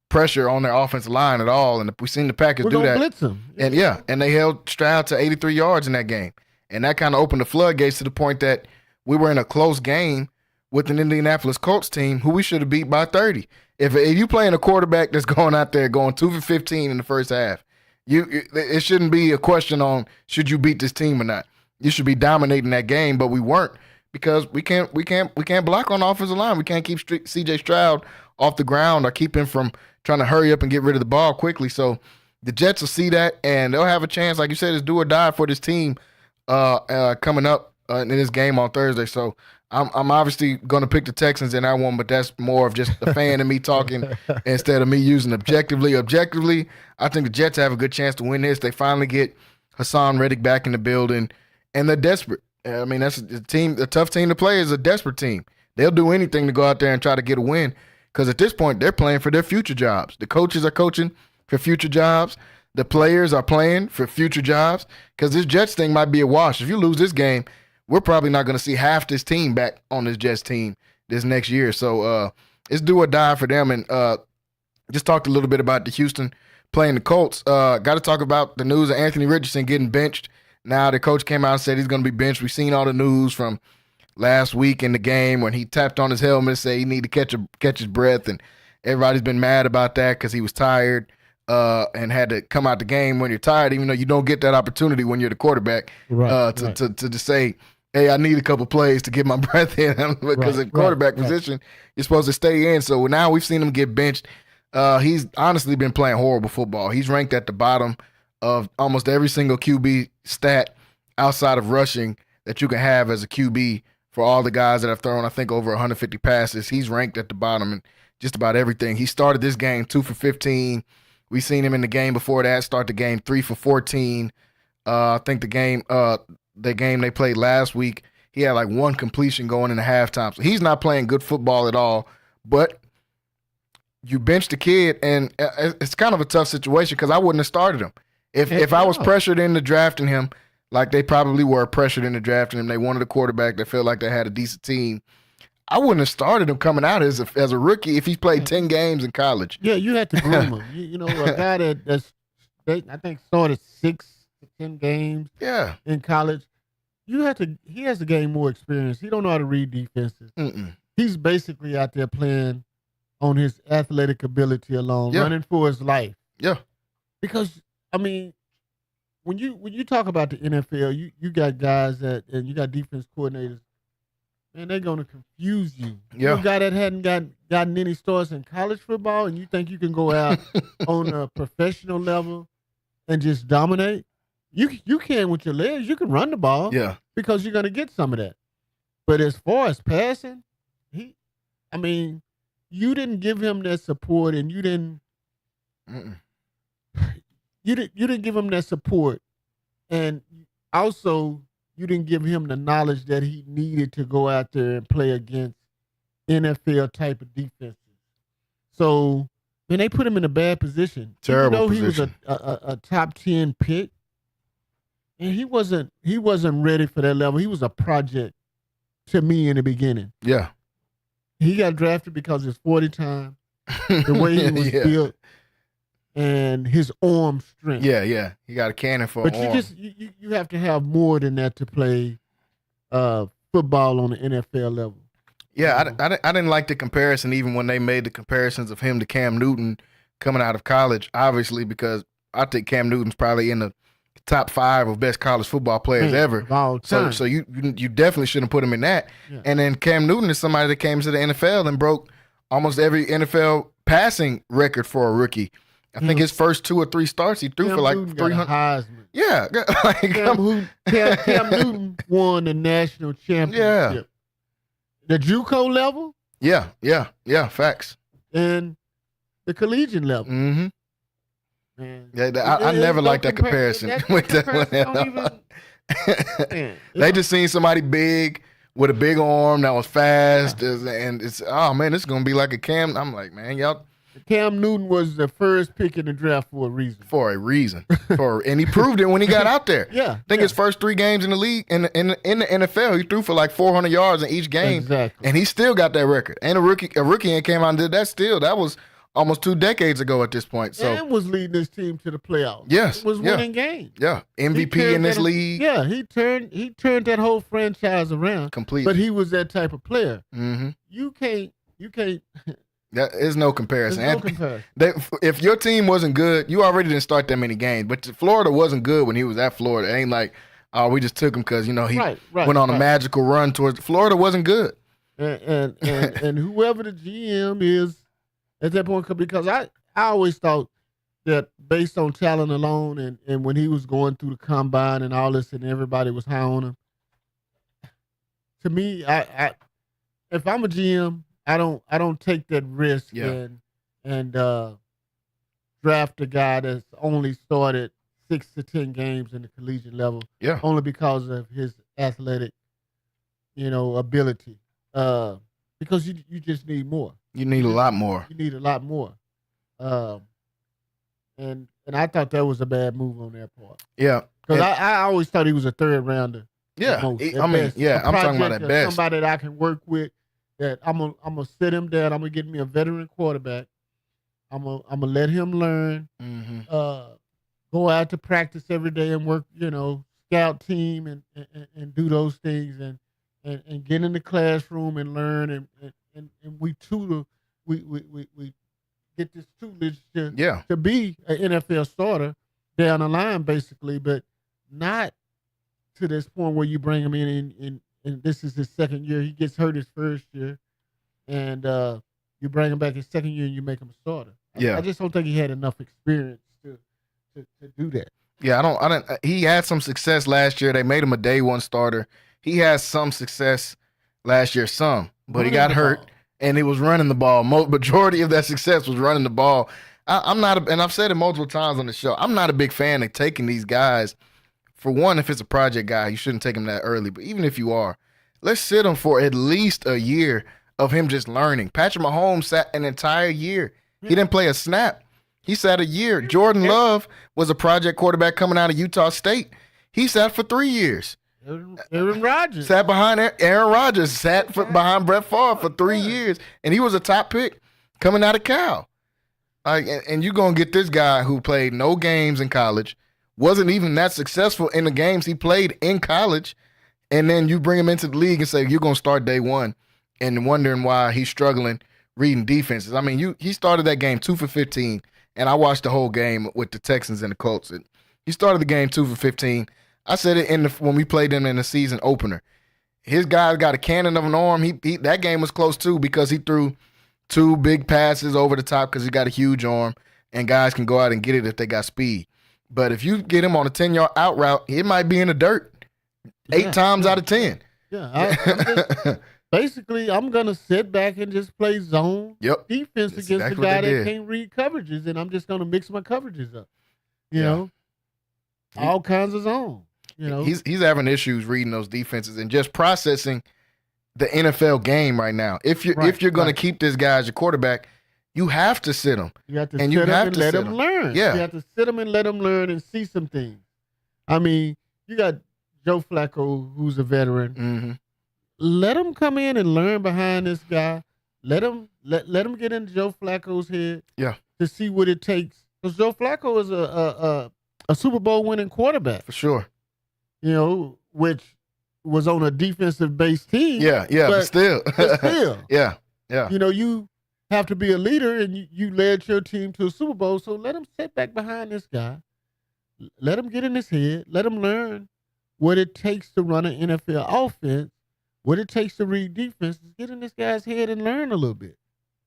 pressure on their offensive line at all. And we've seen the Packers do that. Blitz them. And they held Stroud to 83 yards in that game. And that kind of opened the floodgates to the point that we were in a close game with an Indianapolis Colts team who we should have beat by 30. If you playing a quarterback that's going out there going 2 for 15 in the first half, it shouldn't be a question on should you beat this team or not. You should be dominating that game, but we weren't because we can't block on the offensive line. We can't keep C.J. Stroud off the ground or keep him from trying to hurry up and get rid of the ball quickly. So the Jets will see that, and they'll have a chance, like you said, it's do or die for this team coming up in this game on Thursday. So I'm obviously going to pick the Texans in that one, but that's more of just a fan of me talking instead of me using objectively. Objectively, I think the Jets have a good chance to win this. They finally get Hassan Reddick back in the building, and they're desperate. I mean, that's a tough team to play is a desperate team. They'll do anything to go out there and try to get a win because at this point, they're playing for their future jobs. The coaches are coaching for future jobs. The players are playing for future jobs because this Jets thing might be a wash. If you lose this game, we're probably not going to see half this team back on this Jets team this next year. So it's do or die for them. And just talked a little bit about the Houston playing the Colts. Got to talk about the news of Anthony Richardson getting benched. Now the coach came out and said he's going to be benched. We've seen all the news from last week in the game when he tapped on his helmet and said he needed to catch his breath. And everybody's been mad about that because he was tired and had to come out the game when you're tired, even though you don't get that opportunity when you're the quarterback to just say, hey, I need a couple plays to get my breath in because the quarterback position, you're supposed to stay in. So now we've seen him get benched. He's honestly been playing horrible football. He's ranked at the bottom of almost every single QB stat outside of rushing that you can have as a QB for all the guys that have thrown, I think, over 150 passes. He's ranked at the bottom in just about everything. He started this game 2 for 15. We've seen him in the game before that start the game 3 for 14. I think the game they played last week, he had like one completion going into halftime. So he's not playing good football at all. But you bench the kid, and it's kind of a tough situation because I wouldn't have started him. If I was pressured into drafting him, like they probably were pressured into drafting him, they wanted a quarterback that felt like they had a decent team, I wouldn't have started him coming out as a rookie if he played 10 games in college. Yeah, you had to groom him. You know, a guy that's I think started 6 to 10 games in college. He has to gain more experience. He don't know how to read defenses. He's basically out there playing on his athletic ability alone, running for his life. Yeah. Because, I mean, when you talk about the NFL, you got guys and you got defense coordinators, man, they're going to confuse you. Yeah. You're a guy that hadn't gotten any starts in college football, and you think you can go out on a professional level and just dominate? You can with your legs. You can run the ball because you're going to get some of that. But as far as passing, you didn't give him that support, and you didn't give him that support, and also you didn't give him the knowledge that he needed to go out there and play against NFL type of defenses. So, man, they put him in a bad position. Terrible position. He was a top 10 pick, and he wasn't ready for that level. He was a project to me in the beginning. Yeah. He got drafted because his 40 time, the way he was built, and his arm strength. Yeah. He got a cannon for an arm. But you have to have more than that to play football on the NFL level. Yeah, I didn't like the comparison even when they made the comparisons of him to Cam Newton coming out of college, obviously, because I think Cam Newton's probably in the top 5 of best college football players ever. Of all time. So you definitely shouldn't put him in that. Yeah. And then Cam Newton is somebody that came to the NFL and broke almost every NFL passing record for a rookie. I think his first 2 or 3 starts, he threw for like 300. Yeah. Cam Newton won the national championship. Yeah. The JUCO level? Yeah, facts. And the collegiate level. Mm-hmm. Man. Yeah, I never liked that comparison. They just seen somebody big with a big arm that was fast, and it's, oh man, this is gonna be like a Cam. I'm like, man, y'all Cam Newton was the first pick in the draft for a reason. And he proved it when he got out there. Yeah. I think his first 3 games in the league, in the NFL, he threw for like 400 yards in each game. Exactly. And he still got that record. And a rookie and came out and did that still. That was almost 2 decades ago at this point. So and was leading his team to the playoffs. Yes. Was winning games. Yeah. MVP in this league. Yeah, he turned that whole franchise around. Completely. But he was that type of player. Mm-hmm. You can't There is no comparison. There's no comparison. If your team wasn't good, you already didn't start that many games. But Florida wasn't good when he was at Florida. It ain't like, oh, we just took him because, he went on a magical run towards Florida wasn't good. And whoever the GM is at that point, because I always thought that based on talent alone and when he was going through the combine and all this and everybody was high on him, to me, I if I'm a GM, I don't take that risk and draft a guy that's only started 6 to 10 games in the collegiate level. Yeah. Only because of his athletic, ability. Because you just need more. You need a lot more. You need a lot more. And I thought that was a bad move on their part. Yeah. Because I always thought he was a 3rd rounder. Yeah. I'm talking about at best. Somebody that I can work with, that I'm gonna sit him down. I'm gonna get me a veteran quarterback. I'm gonna let him learn. Mm-hmm. Go out to practice every day and work, scout team and do those things and get in the classroom and learn and we tutor. We get this tutelage to be an NFL starter down the line, basically, but not to this point where you bring him in and this is his 2nd year. He gets hurt his 1st year, and you bring him back his 2nd year and you make him a starter. Yeah. I just don't think he had enough experience to do that. Yeah, I don't. He had some success last year. They made him a day 1 starter. He had some success last year, but he got hurt, and he was running the ball. Majority of that success was running the ball. I'm not, and I've said it multiple times on the show, I'm not a big fan of taking these guys. For one, if it's a project guy, you shouldn't take him that early. But even if you are, let's sit him for at least a year of him just learning. Patrick Mahomes sat an entire year. He didn't play a snap. He sat a year. Jordan Love was a project quarterback coming out of Utah State. He sat for 3 years. Aaron Rodgers. Sat behind Aaron Rodgers. Behind Brett Favre for 3 years. And he was a top pick coming out of Cal. And you're going to get this guy who played no games in college, wasn't even that successful in the games he played in college, and then you bring him into the league and say you're going to start day 1 and wondering why he's struggling reading defenses. I mean, he started that game 2 for 15, and I watched the whole game with the Texans and the Colts. He started the game 2 for 15. I said it when we played them in the season opener. His guy got a cannon of an arm. That game was close too because he threw 2 big passes over the top because he got a huge arm, and guys can go out and get it if they got speed. But if you get him on a 10-yard out route, it might be in the dirt 8 times out of 10. Yeah, basically, I'm going to sit back and just play zone defense against the guy that can't read coverages, and I'm just going to mix my coverages up. You know, all kinds of zone. He's having issues reading those defenses and just processing the NFL game right now. If you're going to keep this guy as your quarterback, you have to sit him. You have to sit him and let him learn. Yeah. You have to sit him and let him learn and see some things. I mean, you got Joe Flacco, who's a veteran. Mm-hmm. Let him come in and learn behind this guy. Let him get into Joe Flacco's head. Yeah. To see what it takes. Because Joe Flacco is a Super Bowl winning quarterback. For sure. Which was on a defensive based team. Yeah, but still. Yeah. You have to be a leader, and you led your team to a Super Bowl. So let him sit back behind this guy. Let him get in his head. Let him learn what it takes to run an NFL offense, what it takes to read defenses. Get in this guy's head and learn a little bit.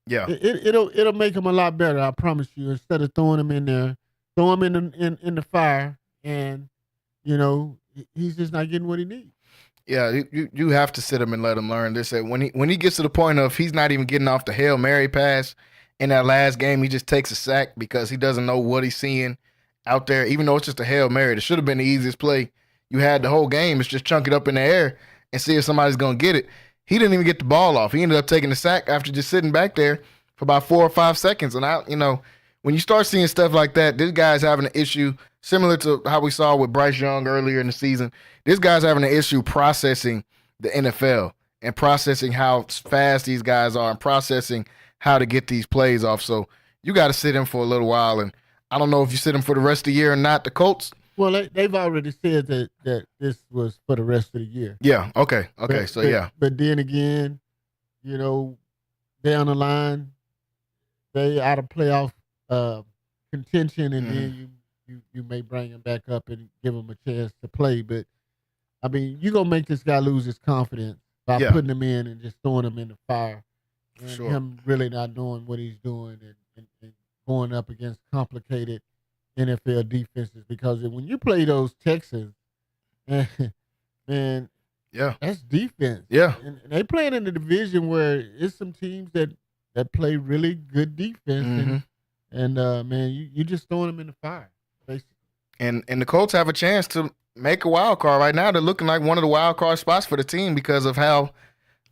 Yeah, it'll make him a lot better. I promise you. Instead of throwing him in there, throw him in the fire, and he's just not getting what he needs. Yeah, you have to sit him and let him learn. They said when he gets to the point of he's not even getting off the Hail Mary pass in that last game, he just takes a sack because he doesn't know what he's seeing out there. Even though it's just a Hail Mary, it should have been the easiest play you had the whole game. It's just chunk it up in the air and see if somebody's going to get it. He didn't even get the ball off. He ended up taking the sack after just sitting back there for about 4 or 5 seconds. And when you start seeing stuff like that, this guy's having an issue similar to how we saw with Bryce Young earlier in the season. This guy's having an issue processing the NFL and processing how fast these guys are and processing how to get these plays off. So you got to sit him for a little while. And I don't know if you sit him for the rest of the year or not. The Colts. Well, they've already said that this was for the rest of the year. Yeah. Okay. But then again, down the line, they out of playoff contention, and then you may bring him back up and give him a chance to play. But I mean, you're gonna make this guy lose his confidence by putting him in and just throwing him in the fire, and him really not knowing what he's doing and going up against complicated NFL defenses. Because when you play those Texans, man, that's defense. Yeah, and they playing in the division where it's some teams that play really good defense, and man, you just throwing them in the fire, basically. And the Colts have a chance to make a wild card right now. They're looking like one of the wild card spots for the team because of how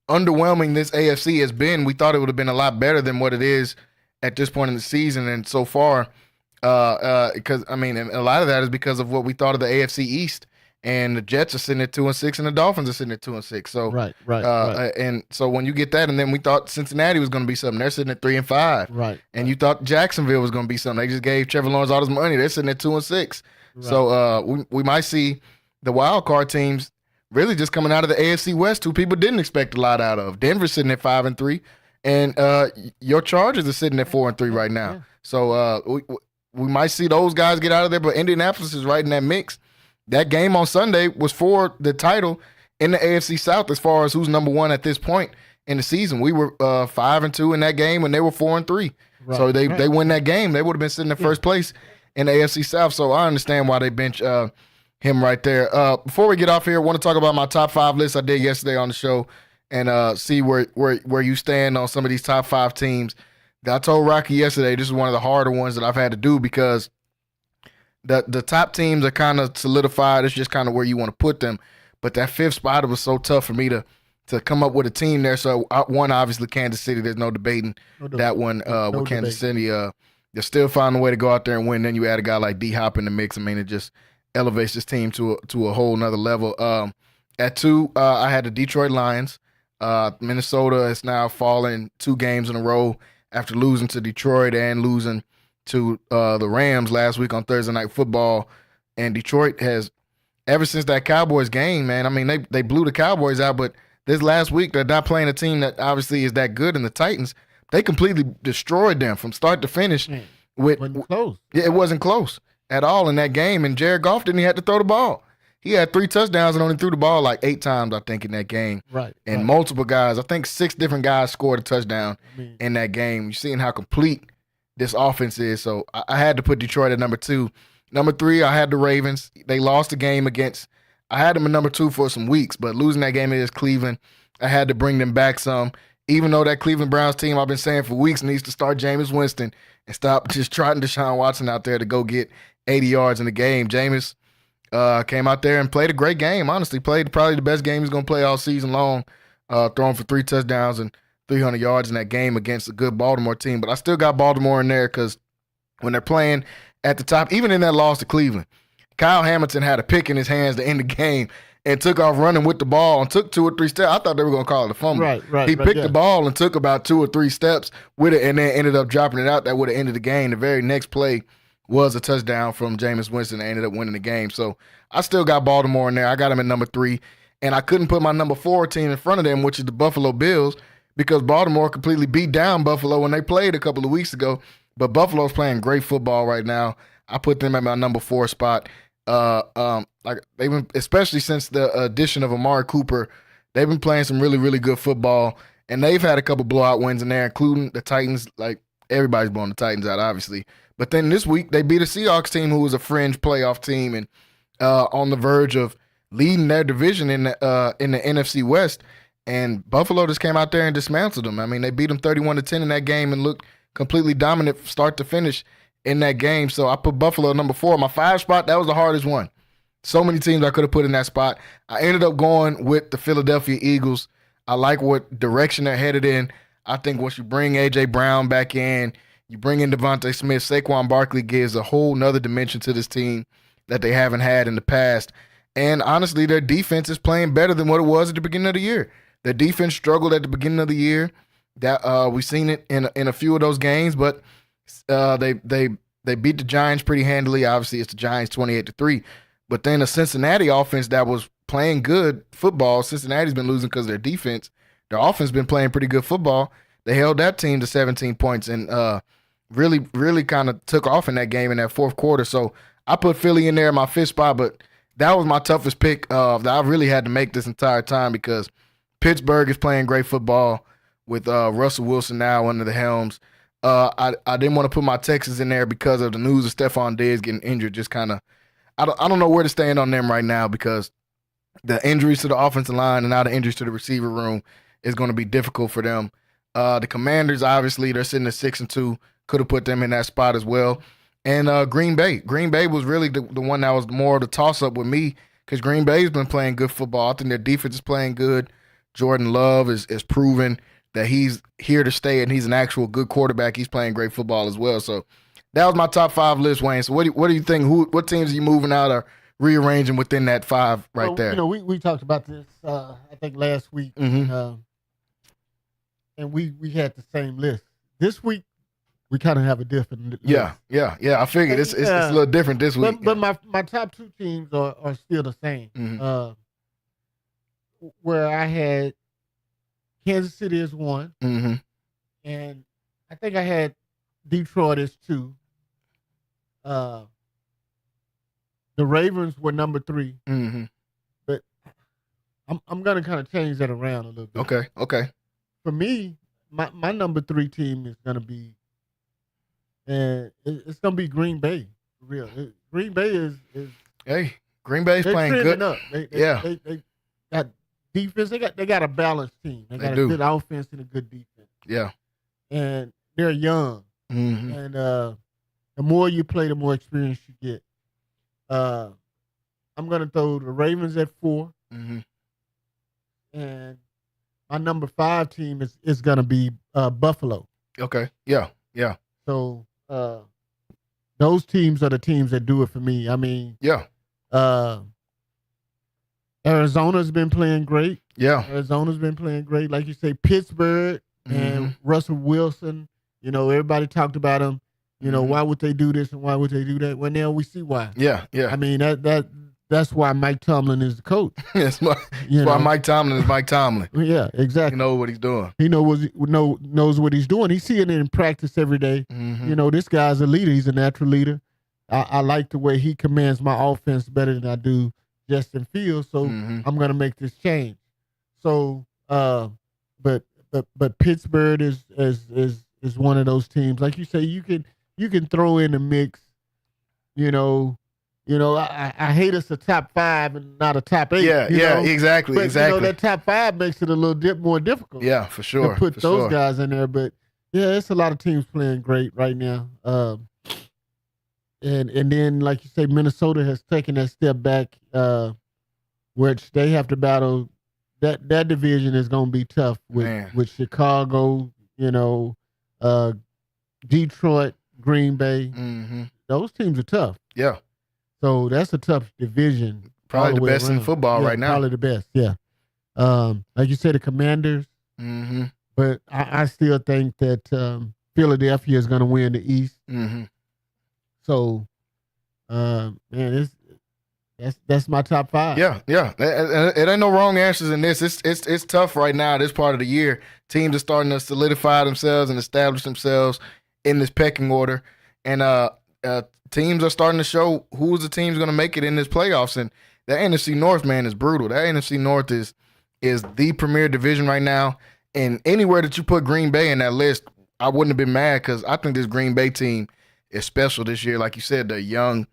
underwhelming this AFC has been. We thought it would have been a lot better than what it is at this point in the season, and so far, because and a lot of that is because of what we thought of the AFC East. And the Jets are sitting at 2-6, and the Dolphins are sitting at 2-6. So right. And so when you get that, and then we thought Cincinnati was going to be something, they're sitting at 3-5. Right. And you thought Jacksonville was going to be something. They just gave Trevor Lawrence all this money. They're sitting at 2-6. Right. So we might see the wild card teams really just coming out of the AFC West, who people didn't expect a lot out of. Denver's sitting at 5-3, and your Chargers are sitting at 4-3 right now. Yeah. So we might see those guys get out of there, but Indianapolis is right in that mix. That game on Sunday was for the title in the AFC South as far as who's number one at this point in the season. We were 5-2 in that game, and they were 4-3. Right. So they win that game, they would have been sitting in first place in the AFC South. So I understand why they bench him right there. Before we get off here, I want to talk about my top 5 list I did yesterday on the show and see where you stand on some of these top 5 teams. I told Rocky yesterday this is one of the harder ones that I've had to do because the top teams are kind of solidified. It's just kind of where you want to put them. But that 5th spot, it was so tough for me to come up with a team there. So one, obviously Kansas City. There's no debating that one with Kansas City. They're still finding a way to go out there and win. Then you add a guy like D-Hop in the mix. I mean, it just elevates this team to a whole nother level. At 2, I had the Detroit Lions. Minnesota has now fallen 2 games in a row after losing to Detroit and losing to the Rams last week on Thursday Night Football. And Detroit has, ever since that Cowboys game, man, I mean, they blew the Cowboys out, but this last week they're not playing a team that obviously is that good in the Titans. They completely destroyed them from start to finish. It wasn't close. Yeah, it wasn't close at all in that game. And Jared Goff didn't even have to throw the ball. He had 3 touchdowns and only threw the ball like 8 times, I think, in that game. Right. And multiple guys, I think 6 different guys scored a touchdown in that game. You're seeing how complete this offense is. So I had to put Detroit at number 2. Number 3, I had the Ravens. They lost the game against, I had them at number 2 for some weeks, but losing that game against Cleveland, I had to bring them back some. Even though that Cleveland Browns team, I've been saying for weeks, needs to start Jameis Winston and stop just trotting Deshaun Watson out there to go get 80 yards in the game. Jameis came out there and played a great game. Honestly, played probably the best game he's going to play all season long, throwing for 3 touchdowns and 300 yards in that game against a good Baltimore team. But I still got Baltimore in there because when they're playing at the top, even in that loss to Cleveland, Kyle Hamilton had a pick in his hands to end the game and took off running with the ball and took 2 or 3 steps. I thought they were going to call it a fumble. Right. He picked the ball and took about 2 or 3 steps with it and then ended up dropping it out. That would have ended the game. The very next play was a touchdown from Jameis Winston and ended up winning the game. So I still got Baltimore in there. I got him at number 3. And I couldn't put my number 4 team in front of them, which is the Buffalo Bills, because Baltimore completely beat down Buffalo when they played a couple of weeks ago. But Buffalo's playing great football right now. I put them at my number 4 spot. Like they've been, especially since the addition of Amari Cooper, they've been playing some really, really good football. And they've had a couple blowout wins in there, including the Titans. Like everybody's blowing the Titans out, obviously. But then this week they beat a Seahawks team who was a fringe playoff team and on the verge of leading their division in the NFC West. And Buffalo just came out there and dismantled them. I mean, they beat them 31-10 in that game and looked completely dominant from start to finish in that game. So I put Buffalo at number 4. My 5 spot, that was the hardest one. So many teams I could have put in that spot. I ended up going with the Philadelphia Eagles. I like what direction they're headed in. I think once you bring A.J. Brown back in, you bring in Devontae Smith, Saquon Barkley gives a whole nother dimension to this team that they haven't had in the past. And honestly, their defense is playing better than what it was at the beginning of the year. Their defense struggled at the beginning of the year. That we've seen it in a few of those games, but they beat the Giants pretty handily. Obviously, it's the Giants 28-3. But then the Cincinnati offense that was playing good football, Cincinnati's been losing because of their defense. Their offense been playing pretty good football. They held that team to 17 points and really kind of took off in that game in that fourth quarter. So I put Philly in there in my fifth spot, but that was my toughest pick that I really had to make this entire time because Pittsburgh is playing great football with Russell Wilson now under the helms. I didn't want to put my Texans in there because of the news of Stephon Diggs getting injured. Just kind of, I don't know where to stand on them right now because the injuries to the offensive line and now the injuries to the receiver room is going to be difficult for them. The Commanders, obviously, they're sitting at 6-2. Could have put them in that spot as well. And Green Bay. Green Bay was really the one that was more of the toss-up with me because Green Bay's been playing good football. I think their defense is playing good. Jordan Love is proven that he's here to stay and he's an actual good quarterback. He's playing great football as well. So that was my top 5 list, Wayne. So what do you think? What teams are you moving out or rearranging within that 5 right there? You know, we talked about this, I think, last week. Mm-hmm. And we had the same list. This week, we kind of have a different list. Yeah. I figured it's a little different this week. But my top 2 teams are still the same. Mm-hmm. Where I had Kansas City as 1. Mm-hmm. And I think I had Detroit as 2. The Ravens were number 3. Mm-hmm. But I'm going to kind of change that around a little bit. Okay. For me, my number 3 team is going to be, and it's going to be Green Bay. For real, Green Bay is. Hey, Green Bay's playing good. Up. They got defense. They got a balanced team. They got a good offense and a good defense. Yeah, and they're young. Mm-hmm. And the more you play, the more experience you get. I'm going to throw the Ravens at 4. Mm-hmm. And my number 5 team is going to be Buffalo. Okay. Yeah. So those teams are the teams that do it for me. I mean, Arizona's been playing great. Yeah. Arizona's been playing great. Like you say, Pittsburgh and Russell Wilson, you know, everybody talked about him. You know, why would they do this and why would they do that? Well, now we see why. Yeah. I mean, that's why Mike Tomlin is the coach. That's why Mike Tomlin is Mike Tomlin. Yeah, exactly. He knows what he's doing. He knows what he's doing. He's seeing it in practice every day. Mm-hmm. You know, this guy's a leader. He's a natural leader. I like the way he commands my offense better than I do Justin Fields. So I'm going to make this change. So, but Pittsburgh is one of those teams. Like you say, you can throw in the mix. You know, I hate us a top 5 and not a top 8. Yeah, exactly. But, you know, that top 5 makes it a little bit more difficult. Yeah, for sure. To put those guys in there. But, yeah, it's a lot of teams playing great right now. And then, like you say, Minnesota has taken that step back, which they have to battle. That division is going to be tough with Chicago, you know, Detroit, Green Bay. Mm-hmm. Those teams are tough. Yeah. So that's a tough division. Probably the best in football right now. Probably the best, yeah. Like you said, the Commanders. Mm-hmm. But I still think that Philadelphia is going to win the East. Mm-hmm. So, man, that's my top 5. Yeah. It ain't no wrong answers in this. It's tough right now. This part of the year, teams are starting to solidify themselves and establish themselves in this pecking order, and teams are starting to show who's the team's going to make it in this playoffs. And the NFC North, man, is brutal. That NFC North is the premier division right now. And anywhere that you put Green Bay in that list, I wouldn't have been mad because I think this Green Bay team is special this year. Like you said, they're young.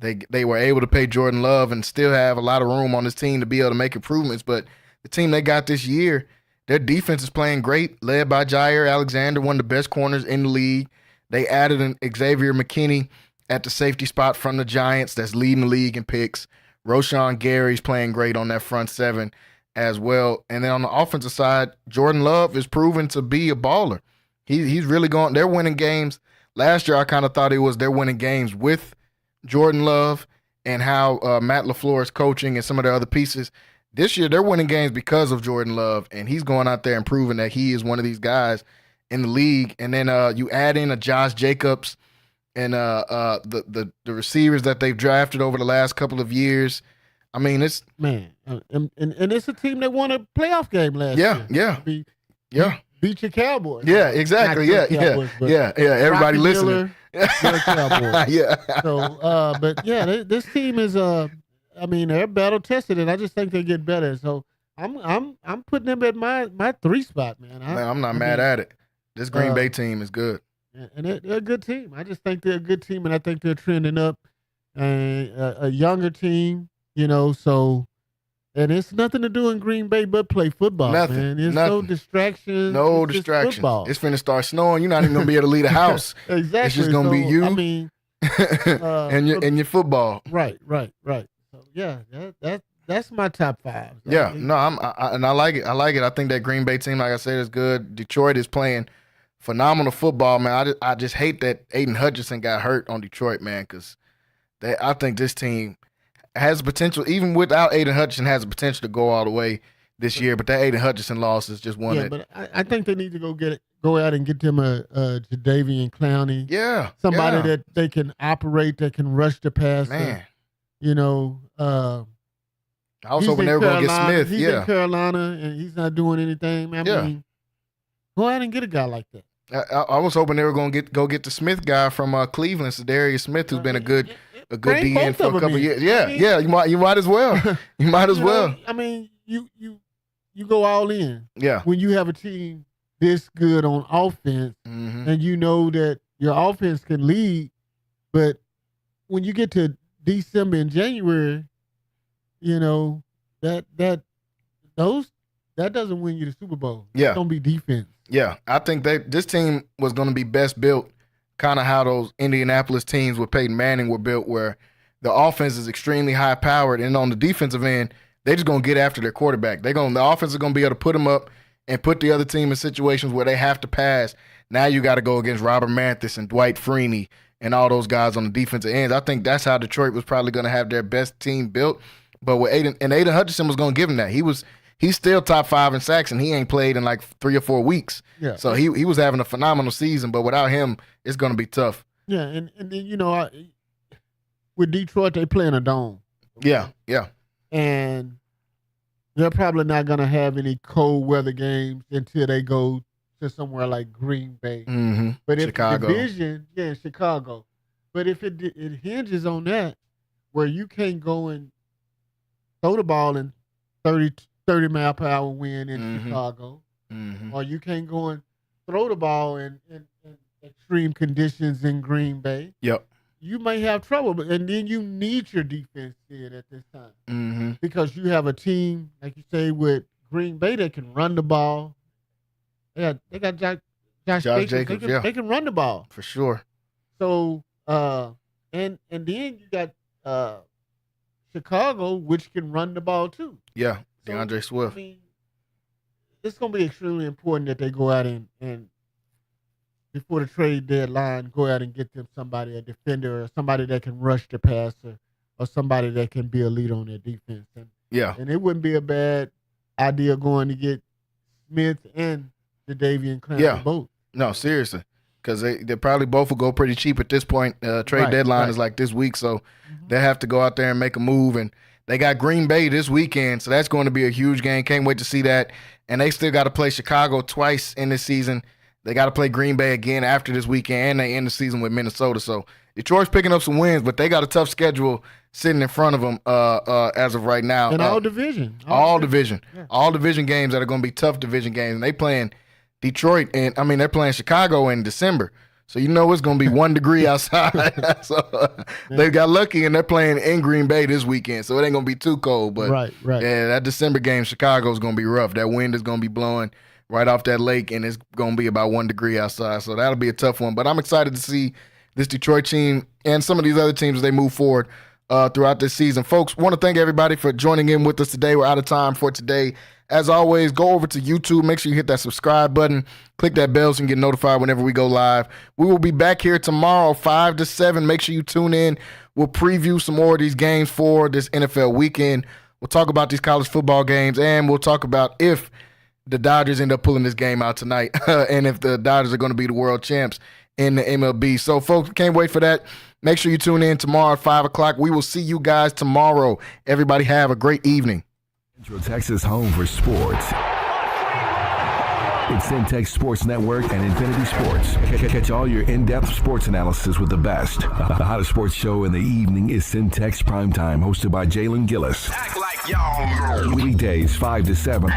They were able to pay Jordan Love and still have a lot of room on this team to be able to make improvements. But the team they got this year, their defense is playing great, led by Jair Alexander, one of the best corners in the league. They added an Xavier McKinney at the safety spot from the Giants that's leading the league in picks. Roshan Gary's playing great on that front 7. as well. And then on the offensive side, Jordan Love is proven to be a baller. He's really going. They're winning games. Last year, I kind of thought they're winning games with Jordan Love and how Matt LaFleur is coaching and some of the other pieces. This year, they're winning games because of Jordan Love, and he's going out there and proving that he is one of these guys in the league. And then you add in a Josh Jacobs and the receivers that they've drafted over the last couple of years. I mean, it's and it's a team that won a playoff game last year. Beat your Cowboys. Yeah, exactly. Cowboys, Everybody Rocky listening. Miller, they're Cowboys. So, this team is they're battle tested, and I just think they get better. So I'm putting them at my 3 spot, man. I'm not mad at it. This Green Bay team is good. And they're a good team. I just think they're a good team, and I think they're trending up. A younger team, so. And it's nothing to do in Green Bay but play football, man. There's no distractions. No distractions. It's finna start snowing. You're not even going to be able to leave the house. Exactly. It's just going to be you and your football. Right. So, that's my top 5. I like it. I think that Green Bay team, like I said, is good. Detroit is playing phenomenal football, man. I just hate that Aiden Hutchinson got hurt on Detroit, man, because I think this team has potential, even without Aiden Hutchinson, has the potential to go all the way this year. But that Aiden Hutchinson loss is just one. Yeah, but I think they need to go out and get them a Jadeveon Clowney. Yeah, somebody that they can operate, that can rush the passer. Man, I was hoping they were going to get Smith. He's in Carolina and he's not doing anything. I mean, go out and get a guy like that. I was hoping they were going to go get the Smith guy from Cleveland, Darius Smith, who's been a good DN for a couple of years. Yeah, you might as well. You might as well. I mean, you go all in. Yeah. When you have a team this good on offense, and you know that your offense can lead, but when you get to December and January, that doesn't win you the Super Bowl. Yeah. It's gonna be defense. Yeah, I think this team was going to be best built kind of how those Indianapolis teams with Peyton Manning were built, where the offense is extremely high powered, and on the defensive end, they're just going to get after their quarterback. The offense is going to be able to put them up and put the other team in situations where they have to pass. Now you got to go against Robert Mathis and Dwight Freeney and all those guys on the defensive ends. I think that's how Detroit was probably going to have their best team built. But with Aiden Hutchinson was going to give him that. He's still top 5 in sacks, and he ain't played in like 3 or 4 weeks. Yeah. So he was having a phenomenal season, but without him, it's going to be tough. Yeah, and then, with Detroit, they play in a dome. Yeah. And they're probably not going to have any cold weather games until they go to somewhere like Green Bay. Mm-hmm. But if Chicago. the division, Chicago. But if it hinges on that, where you can't go and throw the ball in 30-mile-per-hour wind in Chicago, or you can't go and throw the ball in extreme conditions in Green Bay. Yep. You may have trouble, and then you need your defense in at this time because you have a team, like you say, with Green Bay that can run the ball. They got Josh Jacobs. They can run the ball for sure. So and then you got Chicago, which can run the ball too. Yeah, DeAndre Swift. I mean, it's going to be extremely important that they go out and before the trade deadline, go out and get them a defender or somebody that can rush the passer or somebody that can be a leader on their defense. And it wouldn't be a bad idea going to get Smith and Jadeveon Clowney both. No, seriously. Because they probably both will go pretty cheap at this point. Trade deadline is like this week, so they have to go out there and make a move. And they got Green Bay this weekend, so that's going to be a huge game. Can't wait to see that. And they still got to play Chicago twice in this season. They got to play Green Bay again after this weekend, and they end the season with Minnesota. So Detroit's picking up some wins, but they got a tough schedule sitting in front of them as of right now. And all division. All division. Yeah. All division games that are going to be tough division games. And they playing Detroit, they're playing Chicago in December. So you know it's going to be 1 degree outside. So they got lucky, and they're playing in Green Bay this weekend. So it ain't going to be too cold. But right. Yeah, that December game, Chicago's going to be rough. That wind is going to be blowing right off that lake, and it's going to be about 1 degree outside. So that'll be a tough one. But I'm excited to see this Detroit team and some of these other teams as they move forward throughout this season. Folks, want to thank everybody for joining in with us today. We're out of time for today. As always, go over to YouTube. Make sure you hit that subscribe button. Click that bell so you can get notified whenever we go live. We will be back here tomorrow, 5 to 7. Make sure you tune in. We'll preview some more of these games for this NFL weekend. We'll talk about these college football games, and we'll talk about if the Dodgers end up pulling this game out tonight and if the Dodgers are going to be the world champs in the MLB. So, folks, can't wait for that. Make sure you tune in tomorrow at 5 o'clock. We will see you guys tomorrow. Everybody have a great evening. Central Texas home for sports. It's Centex Sports Network and Infinity Sports. Catch all your in-depth sports analysis with the best. The hottest sports show in the evening is Centex Primetime, hosted by Jalen Gillis. Act like y'all. Weekdays 5 to 7.